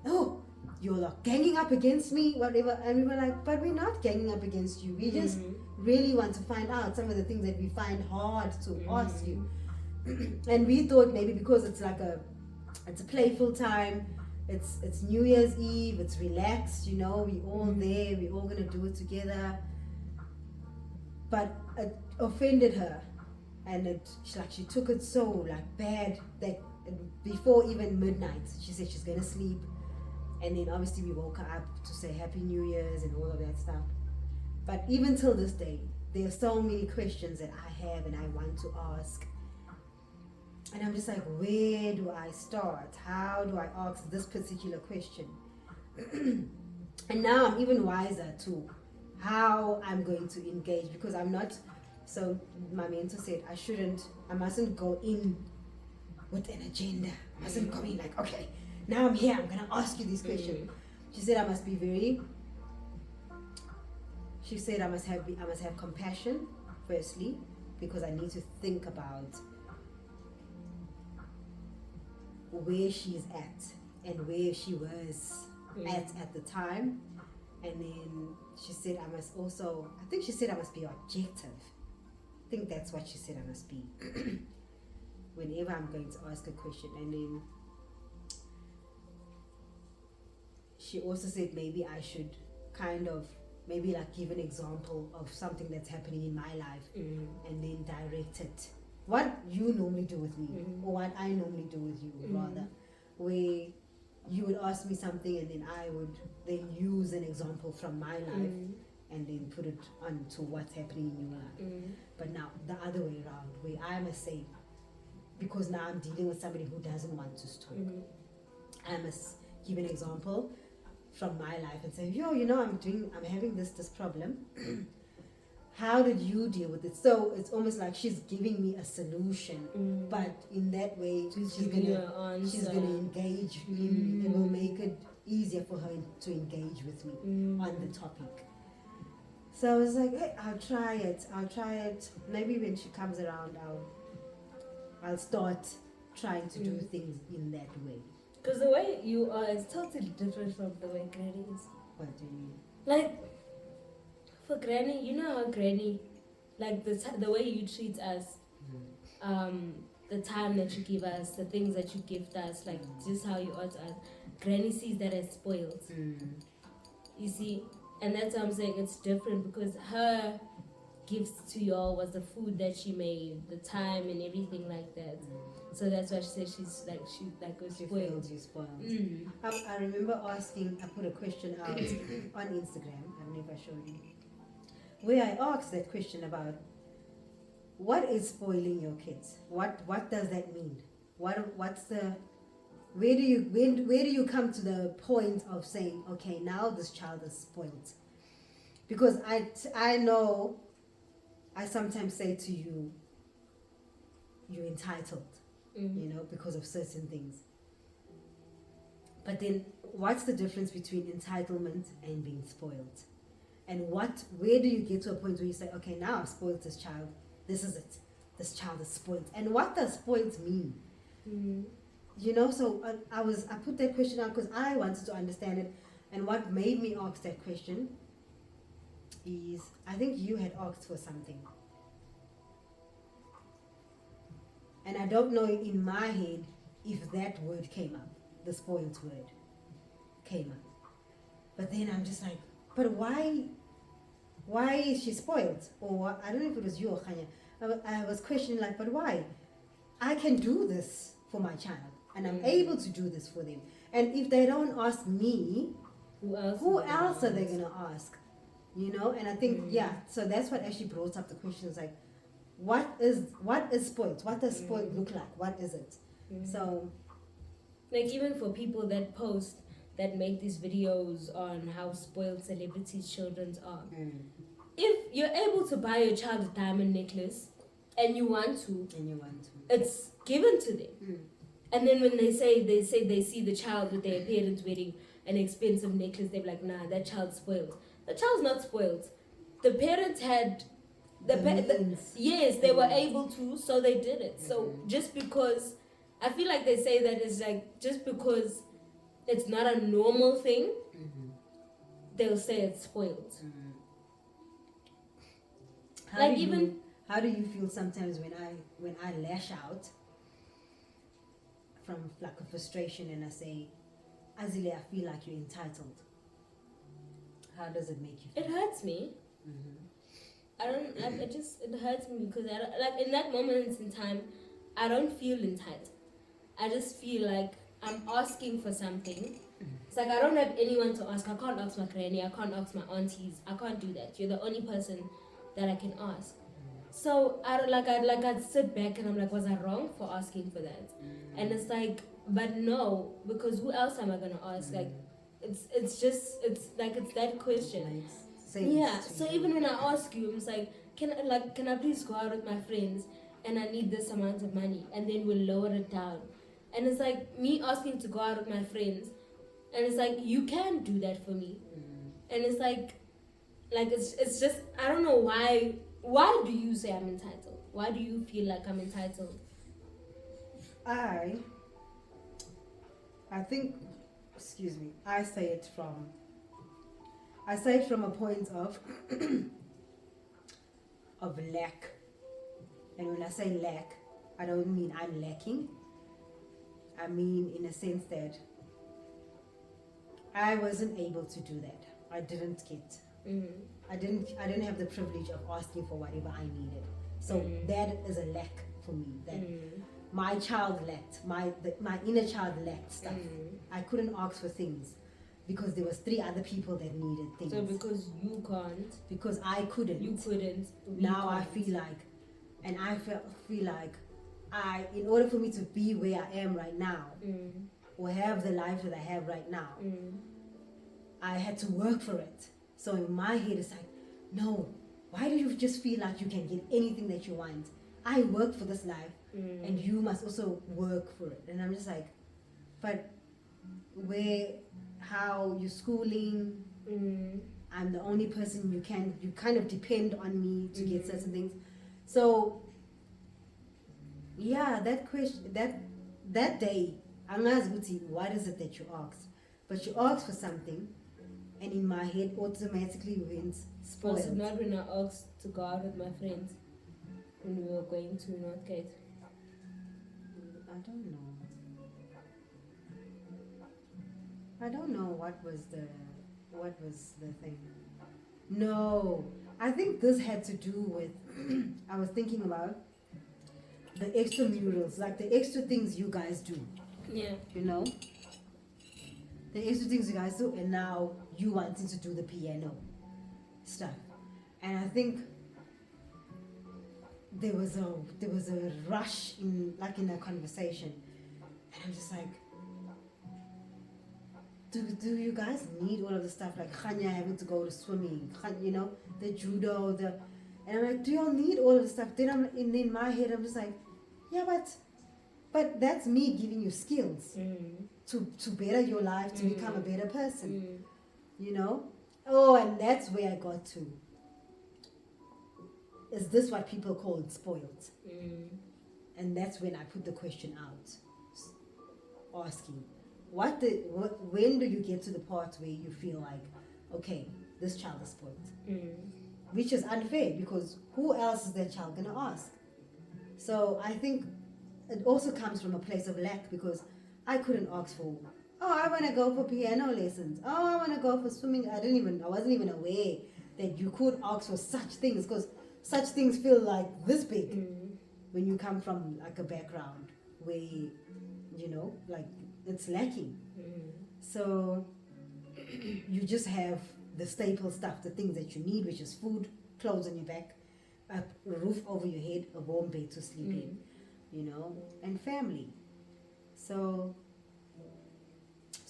Oh, you're like ganging up against me, whatever. And we were like, but we're not ganging up against you. We just really want to find out some of the things that we find hard to ask you. And we thought maybe because it's a playful time, it's New Year's Eve, it's relaxed, we all there, we all gonna do it together. But it offended her, and she took it so bad that before even midnight, she said she's gonna sleep. And then obviously we woke her up to say Happy New Year's and all of that stuff. But even till this day, there are so many questions that I have and I want to ask. And I'm just like, where do I start? How do I ask this particular question? And now I'm even wiser to how I'm going to engage, because I'm not, so my mentor said I mustn't go in with an agenda. I mustn't go in like, okay, now I'm here, I'm going to ask you this question. She said I must have compassion, firstly, because I need to think about where she's at and where she was at the time. And then she said I must be objective. I think that's what she said I must be whenever I'm going to ask a question. And then she also said maybe I should give an example of something that's happening in my life and then direct it. What you normally do with me or what I normally do with you, rather, where you would ask me something and then I would then use an example from my life and then put it on to what's happening in your life. But now the other way around, where I must say, because now I'm dealing with somebody who doesn't want to talk, I must give an example from my life and say, I'm having this problem. how did you deal with it? So it's almost like she's giving me a solution, but in that way, she's gonna engage in me. It will make it easier for her to engage with me on the topic. So I was like, hey, I'll try it. Maybe when she comes around, I'll start trying to do things in that way. Because the way you are is totally different from the way Granny is. What do you mean? Like, for Granny, you know how Granny, like the way you treat us, the time that you give us, the things that you gift us, like just how you are to us, Granny sees that as spoiled. You see, and that's why I'm saying it's different, because her gifts to y'all was the food that she made, the time and everything like that. So that's why she said she was spoiled. She's spoiled. I remember asking, I put a question out on Instagram, I don't know if I showed you, where I asked that question about what is spoiling your kids? What does that mean? What's the, where do you come to the point of saying, okay, now this child is spoiled? Because I know I sometimes say to you, you're entitled, you know, because of certain things. But then what's the difference between entitlement and being spoiled? And where do you get to a point where you say, okay, now I've spoiled this child, this is it, this child is spoiled? And what does spoiled mean? You know, so I put that question out because I wanted to understand it. And what made me ask that question is, I think you had asked for something. And I don't know in my head if that word came up, the spoiled word came up. But then I'm just like, but why is she spoiled? Or I don't know if it was you or Khanya. I was questioning like, but why? I can do this for my child, and I'm able to do this for them. And if they don't ask me, who else are they going to ask? You know, and I think, so that's what actually brought up the question. It's like, what is spoiled? What does spoiled look like? What is it? So, like, even for people that post, that make these videos on how spoiled celebrities' children are, if you're able to buy your child a diamond necklace, and you want to, it's given to them. And then when they say they see the child with their parents wearing an expensive necklace, they're like, nah, that child's spoiled. The child's not spoiled. The parents had yes, they were able to, so they did it. So just because, I feel like they say that it's like, just because it's not a normal thing, they'll say it's spoiled. How do you feel sometimes when I lash out from like a frustration and I say, Azile, I feel like you're entitled? How does it make you feel? It hurts me. It hurts me because in that moment in time, I don't feel entitled. I just feel like I'm asking for something. It's like I don't have anyone to ask. I can't ask my granny. I can't ask my aunties. I can't do that. You're the only person that I can ask. So I'd sit back and I'm like, was I wrong for asking for that? And it's like, but no, because who else am I gonna ask? Like, it's that question. Yeah. So even when I ask you, it's like, can I please go out with my friends and I need this amount of money, and then we'll lower it down. And it's like me asking to go out with my friends, and it's like, you can do that for me. And it's like it's just, I don't know why. Why do you say I'm entitled? Why do you feel like I'm entitled? I think, excuse me, I say it from a point of of lack. And when I say lack, I don't mean I'm lacking. I mean in a sense that I wasn't able to do that. I didn't get. I didn't have the privilege of asking for whatever I needed. So that is a lack for me. That my child lacked, my inner child lacked stuff. I couldn't ask for things because there was 3 other people that needed things. So because you can't. Because I couldn't. You couldn't. Now I feel like, and I feel like in order for me to be where I am right now, or have the life that I have right now, I had to work for it. So in my head, it's like, no, why do you just feel like you can get anything that you want? I work for this life, and you must also work for it. And I'm just like, but how you schooling? I'm the only person you kind of depend on me to get certain things. So yeah, that question, that day, I'm not what is it that you asked? But you asked for something, and in my head automatically went spoiled. Was it not when I asked to go out with my friends when we were going to Northgate? I don't know. I don't know what was the thing. No, I think this had to do with I was thinking about the extramurals, like the extra things you guys do. Yeah. You know, the extra things you guys do, and now you wanting to do the piano stuff. And I think there was a rush in a conversation, and I'm just like, do you guys need all of the stuff, like Khanya having to go to swimming, you know, the judo, and I'm like, do y'all need all of the stuff? Then in my head I'm just like, yeah, but that's me giving you skills to better your life, to become a better person, you know. Oh, and that's where I got to. Is this what people call spoiled? And that's when I put the question out, asking, when do you get to the part where you feel like, okay, this child is spoiled? Which is unfair, because who else is that child gonna ask? So I think it also comes from a place of lack, because I couldn't ask for, oh, I want to go for piano lessons. Oh, I want to go for swimming. I wasn't even aware that you could ask for such things, because such things feel like this big when you come from like a background where, you know, like it's lacking. So you just have the staple stuff, the things that you need, which is food, clothes on your back, a roof over your head, a warm bed to sleep in, you know, and family. So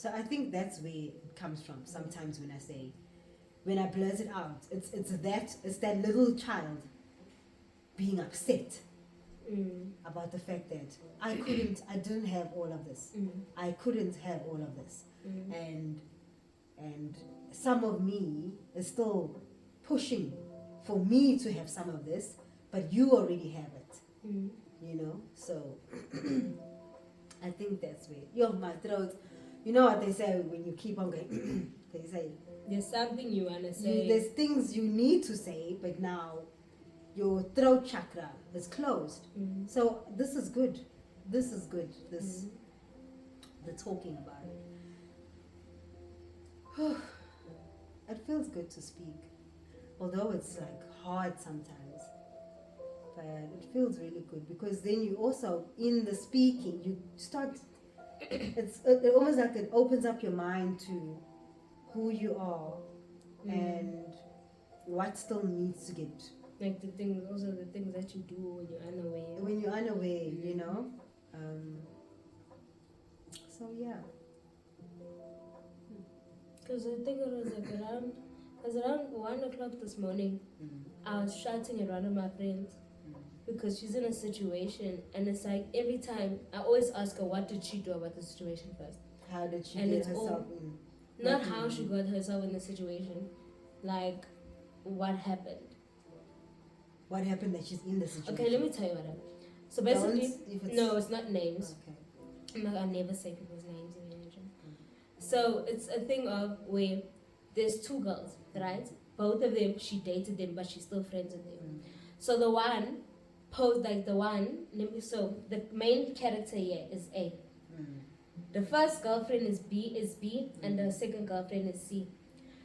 I think that's where it comes from. Sometimes when I blurt it out, it's that little child being upset about the fact that I didn't have all of this. I couldn't have all of this. And some of me is still pushing for me to have some of this, but you already have it. You know? So I think that's where my throat. You know what they say when you keep on going? They say there's something you want to say. There's things you need to say, but now your throat chakra is closed. So this is good. This is good. The talking about it. It feels good to speak, although it's like hard sometimes. But it feels really good, because then you also, in the speaking, you start. It's almost like it opens up your mind to who you are and what still needs to get. Like the things that you do when you're unaware. When you're unaware, you know. So yeah. Because I think it was around 1 o'clock this morning. I was shouting at one of my friends because she's in a situation, and it's like every time I always ask her, what did she do about the situation first? How did she get herself in? Not how she got herself in the situation, like what happened. What happened that she's in the situation? Okay, let me tell you what happened. So basically, no, it's not names. Okay. I never say people's names in religion. So it's a thing of where there's two girls, right? Both of them, she dated them, but she's still friends with them. So the one posed like so the main character here is A. The first girlfriend is B, and the second girlfriend is C.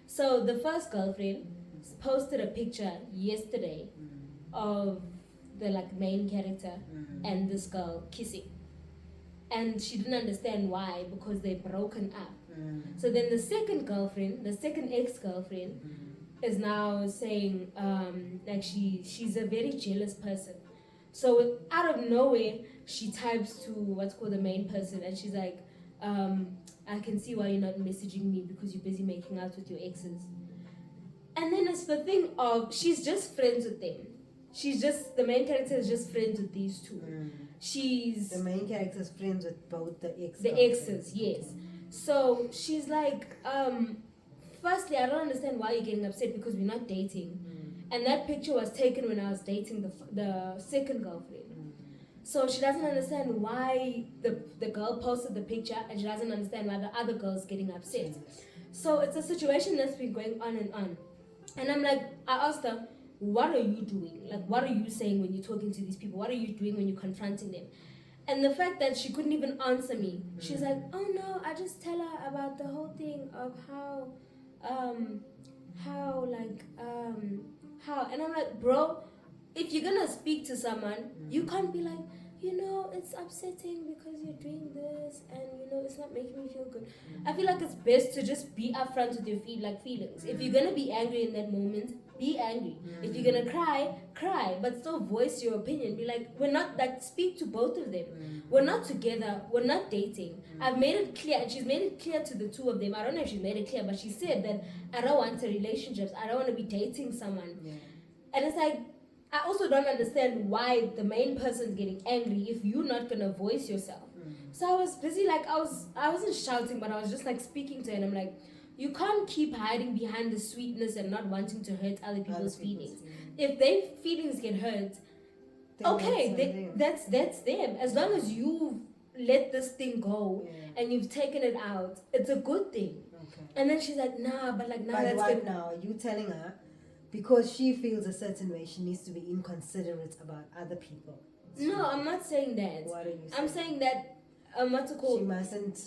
So the first girlfriend posted a picture yesterday of the like main character and this girl kissing, and she didn't understand why, because they're broken up. So then the second ex-girlfriend is now saying like she's a very jealous person. So out of nowhere she types to what's called the main person, and she's like, I can see why you're not messaging me, because you're busy making out with your exes. And then it's the thing of she's just friends with them. The main character is just friends with these two. She's the main character is friends with both the exes. The exes, yes. So she's like, firstly, I don't understand why you're getting upset because we're not dating. And that picture was taken when I was dating the second girlfriend. So she doesn't understand why the girl posted the picture, and she doesn't understand why the other girl's getting upset. So it's a situation that's been going on and on. And I'm like, I asked her, what are you doing? Like, what are you saying when you're talking to these people? What are you doing when you're confronting them? And the fact that she couldn't even answer me, she's like, oh no, I just tell her about the whole thing of how, and I'm like, bro, if you're gonna speak to someone, you can't be like, it's upsetting because you're doing this and it's not making me feel good. I feel like it's best to just be upfront with your feelings. If you're gonna be angry in that moment, be angry. If you're gonna cry, but still voice your opinion. Be like, we're not, like, speak to both of them. We're not together, we're not dating. I've made it clear, and she's made it clear to the two of them. I don't know if she made it clear, but she said that I don't want a relationship, I don't want to be dating someone. And it's like, I also don't understand why the main person's getting angry if you're not gonna voice yourself. So I was busy, like, I wasn't shouting, but I was just like speaking to her, and I'm like, you can't keep hiding behind the sweetness and not wanting to hurt other people's feelings. If their feelings get hurt, okay, that's them. As long as you've let this thing go and you've taken it out, it's a good thing. And then she's like, nah, but like, now that's good. Now you telling her because she feels a certain way, she needs to be inconsiderate about other people. No, I'm not saying that. What are you saying? I'm saying that, what's it called? She mustn't.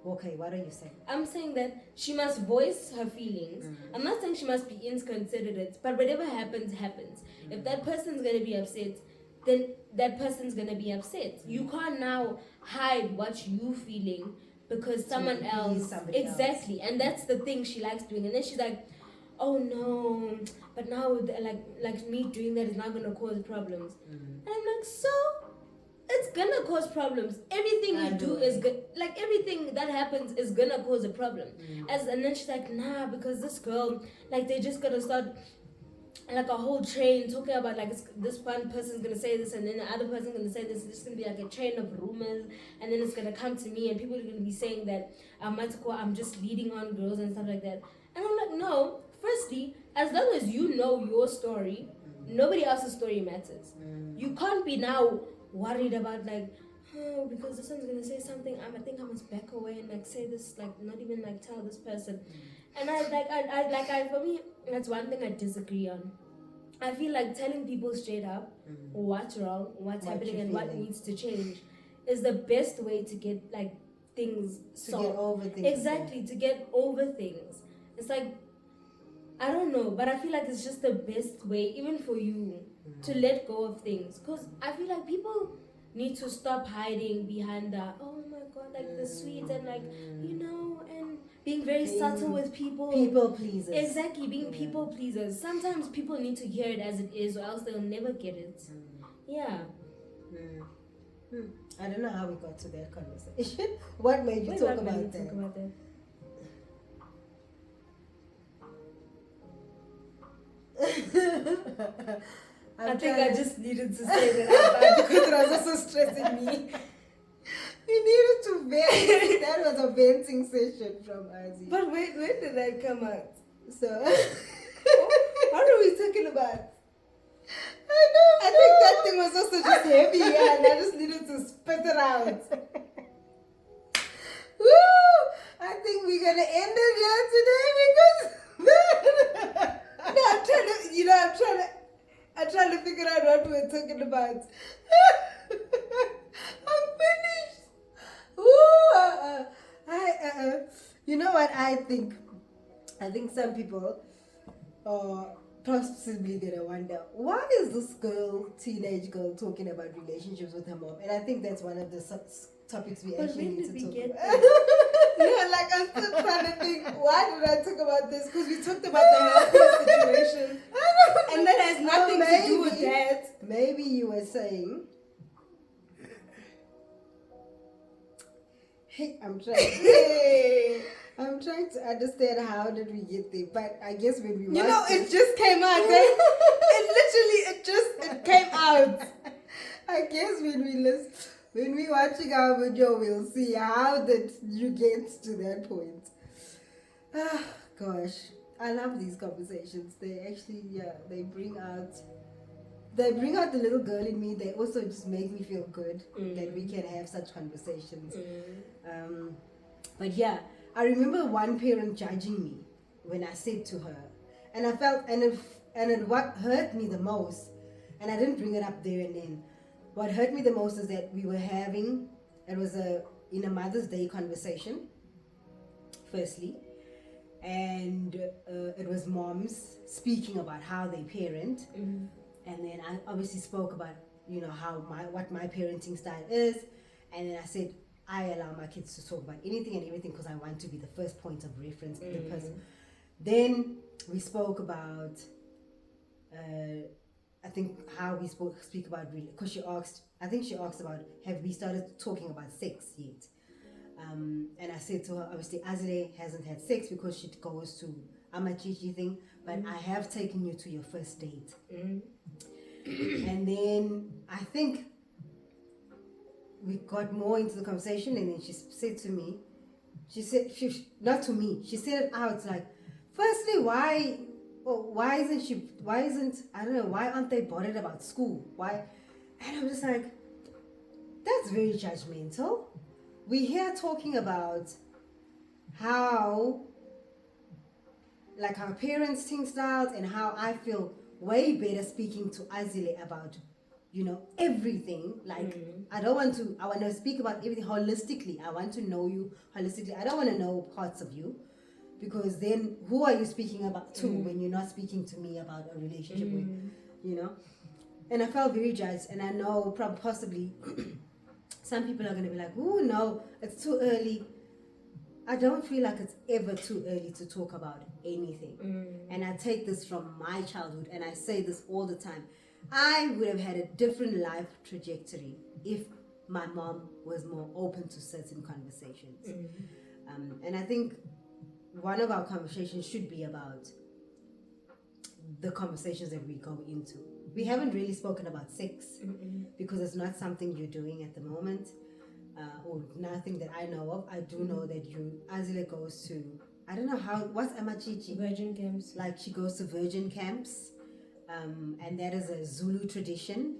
Okay, what are you saying? I'm saying that she must voice her feelings. I'm not saying she must be inconsiderate, but whatever happens, happens. If that person's going to be upset, then that person's going to be upset. You can't now hide what you're feeling because someone else. Exactly. And that's the thing she likes doing. And then she's like, oh no, but now like me doing that is not going to cause problems. And I'm like, so it's gonna cause problems. Everything you do is good. Like, everything that happens is gonna cause a problem. And then she's like, nah, because this girl, like, they're just gonna start like a whole train talking about, like, this one person's gonna say this and then the other person's gonna say this. It's just gonna be like a train of rumors, and then it's gonna come to me and people are gonna be saying that I'm just leading on girls and stuff like that. And I'm like, no. Firstly, as long as you know your story, nobody else's story matters. You can't be now worried about, like, oh, because this one's gonna say something, I think I must back away and, like, say this, like, not even, like, tell this person. And for me, that's one thing I disagree on. I feel like telling people straight up what's wrong, what's happening, and what needs to change is the best way to get, like, things solved. To get over things. Exactly, to get over things. It's like, I don't know, but I feel like it's just the best way, even for you, to let go of things. Because I feel like people need to stop hiding behind the, oh my god, like the sweet and, like, and being very subtle with people. People pleasers. Exactly, being people pleasers. Sometimes people need to hear it as it is, or else they'll never get it. Yeah. I don't know how we got to that conversation. What made you talk about that? I think I just needed to say that out loud because it was also stressing me. We needed to vent. That was a venting session from Azile. But wait, when did that come out? So, what are we talking about? I think that thing was also just heavy, and I just needed to spit it out. Woo! I think we're gonna end it here today because no, I'm trying to figure out what we're talking about. I'm finished. Woo! You know what I think? I think some people are possibly gonna wonder, why is this teenage girl talking about relationships with her mom? And I think that's one of the topics we actually need to talk about. Yeah, like, I'm still trying to think, why did I talk about this? Because we talked about the healthcare situation. And that has nothing to do with that. Maybe you were saying, hey, I'm trying. Hey, I'm trying to understand how did we get there, but I guess when we You know, watched it just came out. Eh? It came out. I guess when we watching our video, we'll see how did you get to that point. Ah, gosh, I love these conversations. They actually, they bring out the little girl in me. They also just make me feel good that we can have such conversations. But yeah, I remember one parent judging me when I said to her, and I felt, and what hurt me the most, and I didn't bring it up there and then. What hurt me the most is that we were having, it was in a Mother's Day conversation, firstly, and it was moms speaking about how they parent, and then I obviously spoke about how what my parenting style is, and then I said I allow my kids to talk about anything and everything because I want to be the first point of reference, the person. Then we spoke about I think how we speak about really, because she asked about, have we started talking about sex yet? And I said to her, obviously Azile hasn't had sex because she goes to M.O.T.H.E.R thing, but I have taken you to your first date. And then I think we got more into the conversation, and then she said to me, not to me, she said it out like, firstly, why aren't they bothered about school? Why? And I'm just like, that's very judgmental. We're here talking about how, like, our parenting styles, and how I feel way better speaking to Azile about, everything. Like, I want to speak about everything holistically. I want to know you holistically. I don't want to know parts of you, because then who are you speaking about to when you're not speaking to me about a relationship with, And I felt very judged, and I know possibly some people are going to be like, oh no, it's too early. I don't feel like it's ever too early to talk about anything. And I take this from my childhood, and I say this all the time. I would have had a different life trajectory if my mom was more open to certain conversations. And I think one of our conversations should be about the conversations that we go into. We haven't really spoken about sex because it's not something you're doing at the moment, or nothing that I know of. I do know that Azile goes to, I don't know what's M.O.T.H.E.R? Virgin camps. Like, she goes to virgin camps, and that is a Zulu tradition,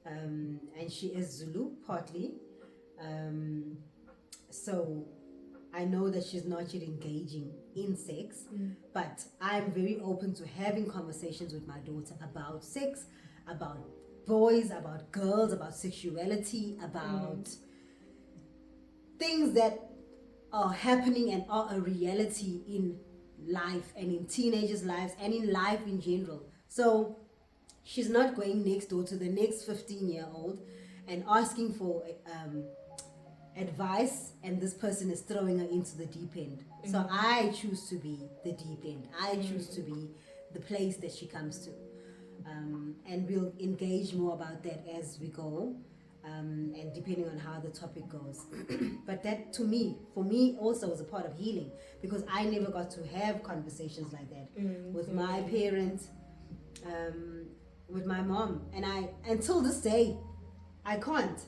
and she is Zulu partly, so I know that she's not yet engaging in sex, but I'm very open to having conversations with my daughter about sex, about boys, about girls, about sexuality, about things that are happening and are a reality in life and in teenagers' lives and in life in general. So she's not going next door to the next 15-year-old and asking for advice, and this person is throwing her into the deep end. So I choose to be the deep end. I choose to be the place that she comes to, and we'll engage more about that as we go, and depending on how the topic goes. But that, for me also was a part of healing, because I never got to have conversations like that with my parents, with my mom, and until this day I can't.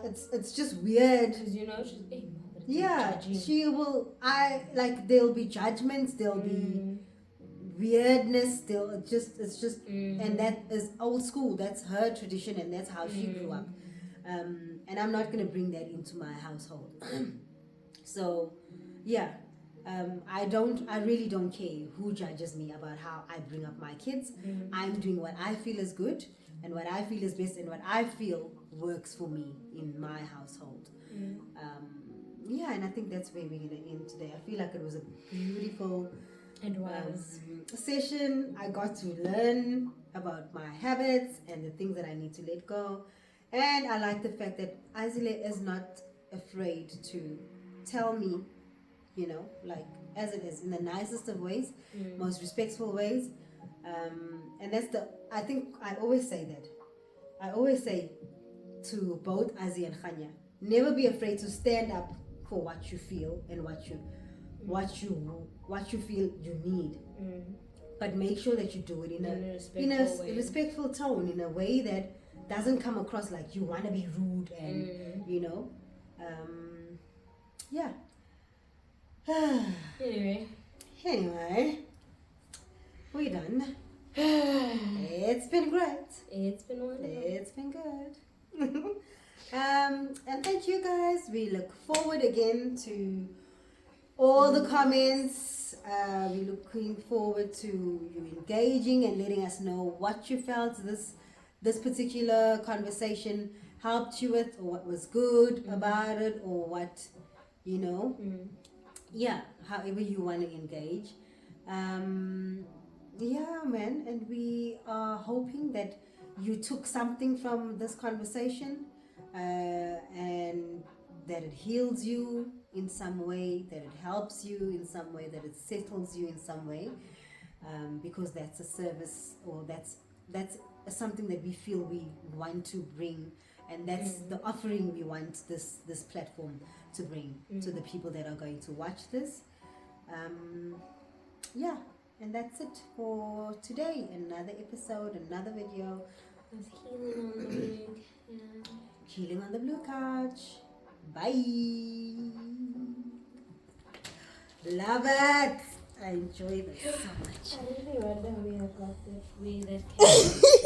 It's just weird. Because she's judging. She will. There'll be judgments. There'll be weirdness. It's just, and that is old school. That's her tradition, and that's how she grew up. And I'm not gonna bring that into my household. So, yeah. I really don't care who judges me about how I bring up my kids. I'm doing what I feel is good, and what I feel is best, and what I feel works for me in my household. And I think that's where we're going to end today. I feel like it was a beautiful session. I got to learn about my habits and the things that I need to let go, and I like the fact that Azile is not afraid to tell me, as it is, in the nicest of ways, most respectful ways, and I think I always say that. I always say to both Azzy and Khanya, never be afraid to stand up for what you feel and what you what you feel you need. Mm. But make sure that you do it in In a a respectful way. respectful tone, in a way that doesn't come across like you want to be rude and yeah. Anyway, Anyway, we're done. It's been great. it's been wonderful. It's been good. And thank you guys. We look forward again to all the comments. We're looking forward to you engaging and letting us know what you felt this particular conversation helped you with, or what was good about it, or what yeah, however you want to engage. Yeah, man, and we are hoping that you took something from this conversation, and that it heals you in some way, that it helps you in some way, that it settles you in some way, because that's a service, or that's something that we feel we want to bring, and that's the offering we want this platform to bring to the people that are going to watch this. Yeah, and that's it for today. Another episode, another video. Of healing on the wig. Yeah. Healing on the blue couch. Bye. Love it. I enjoy this so much. I really wonder where I got that way that came.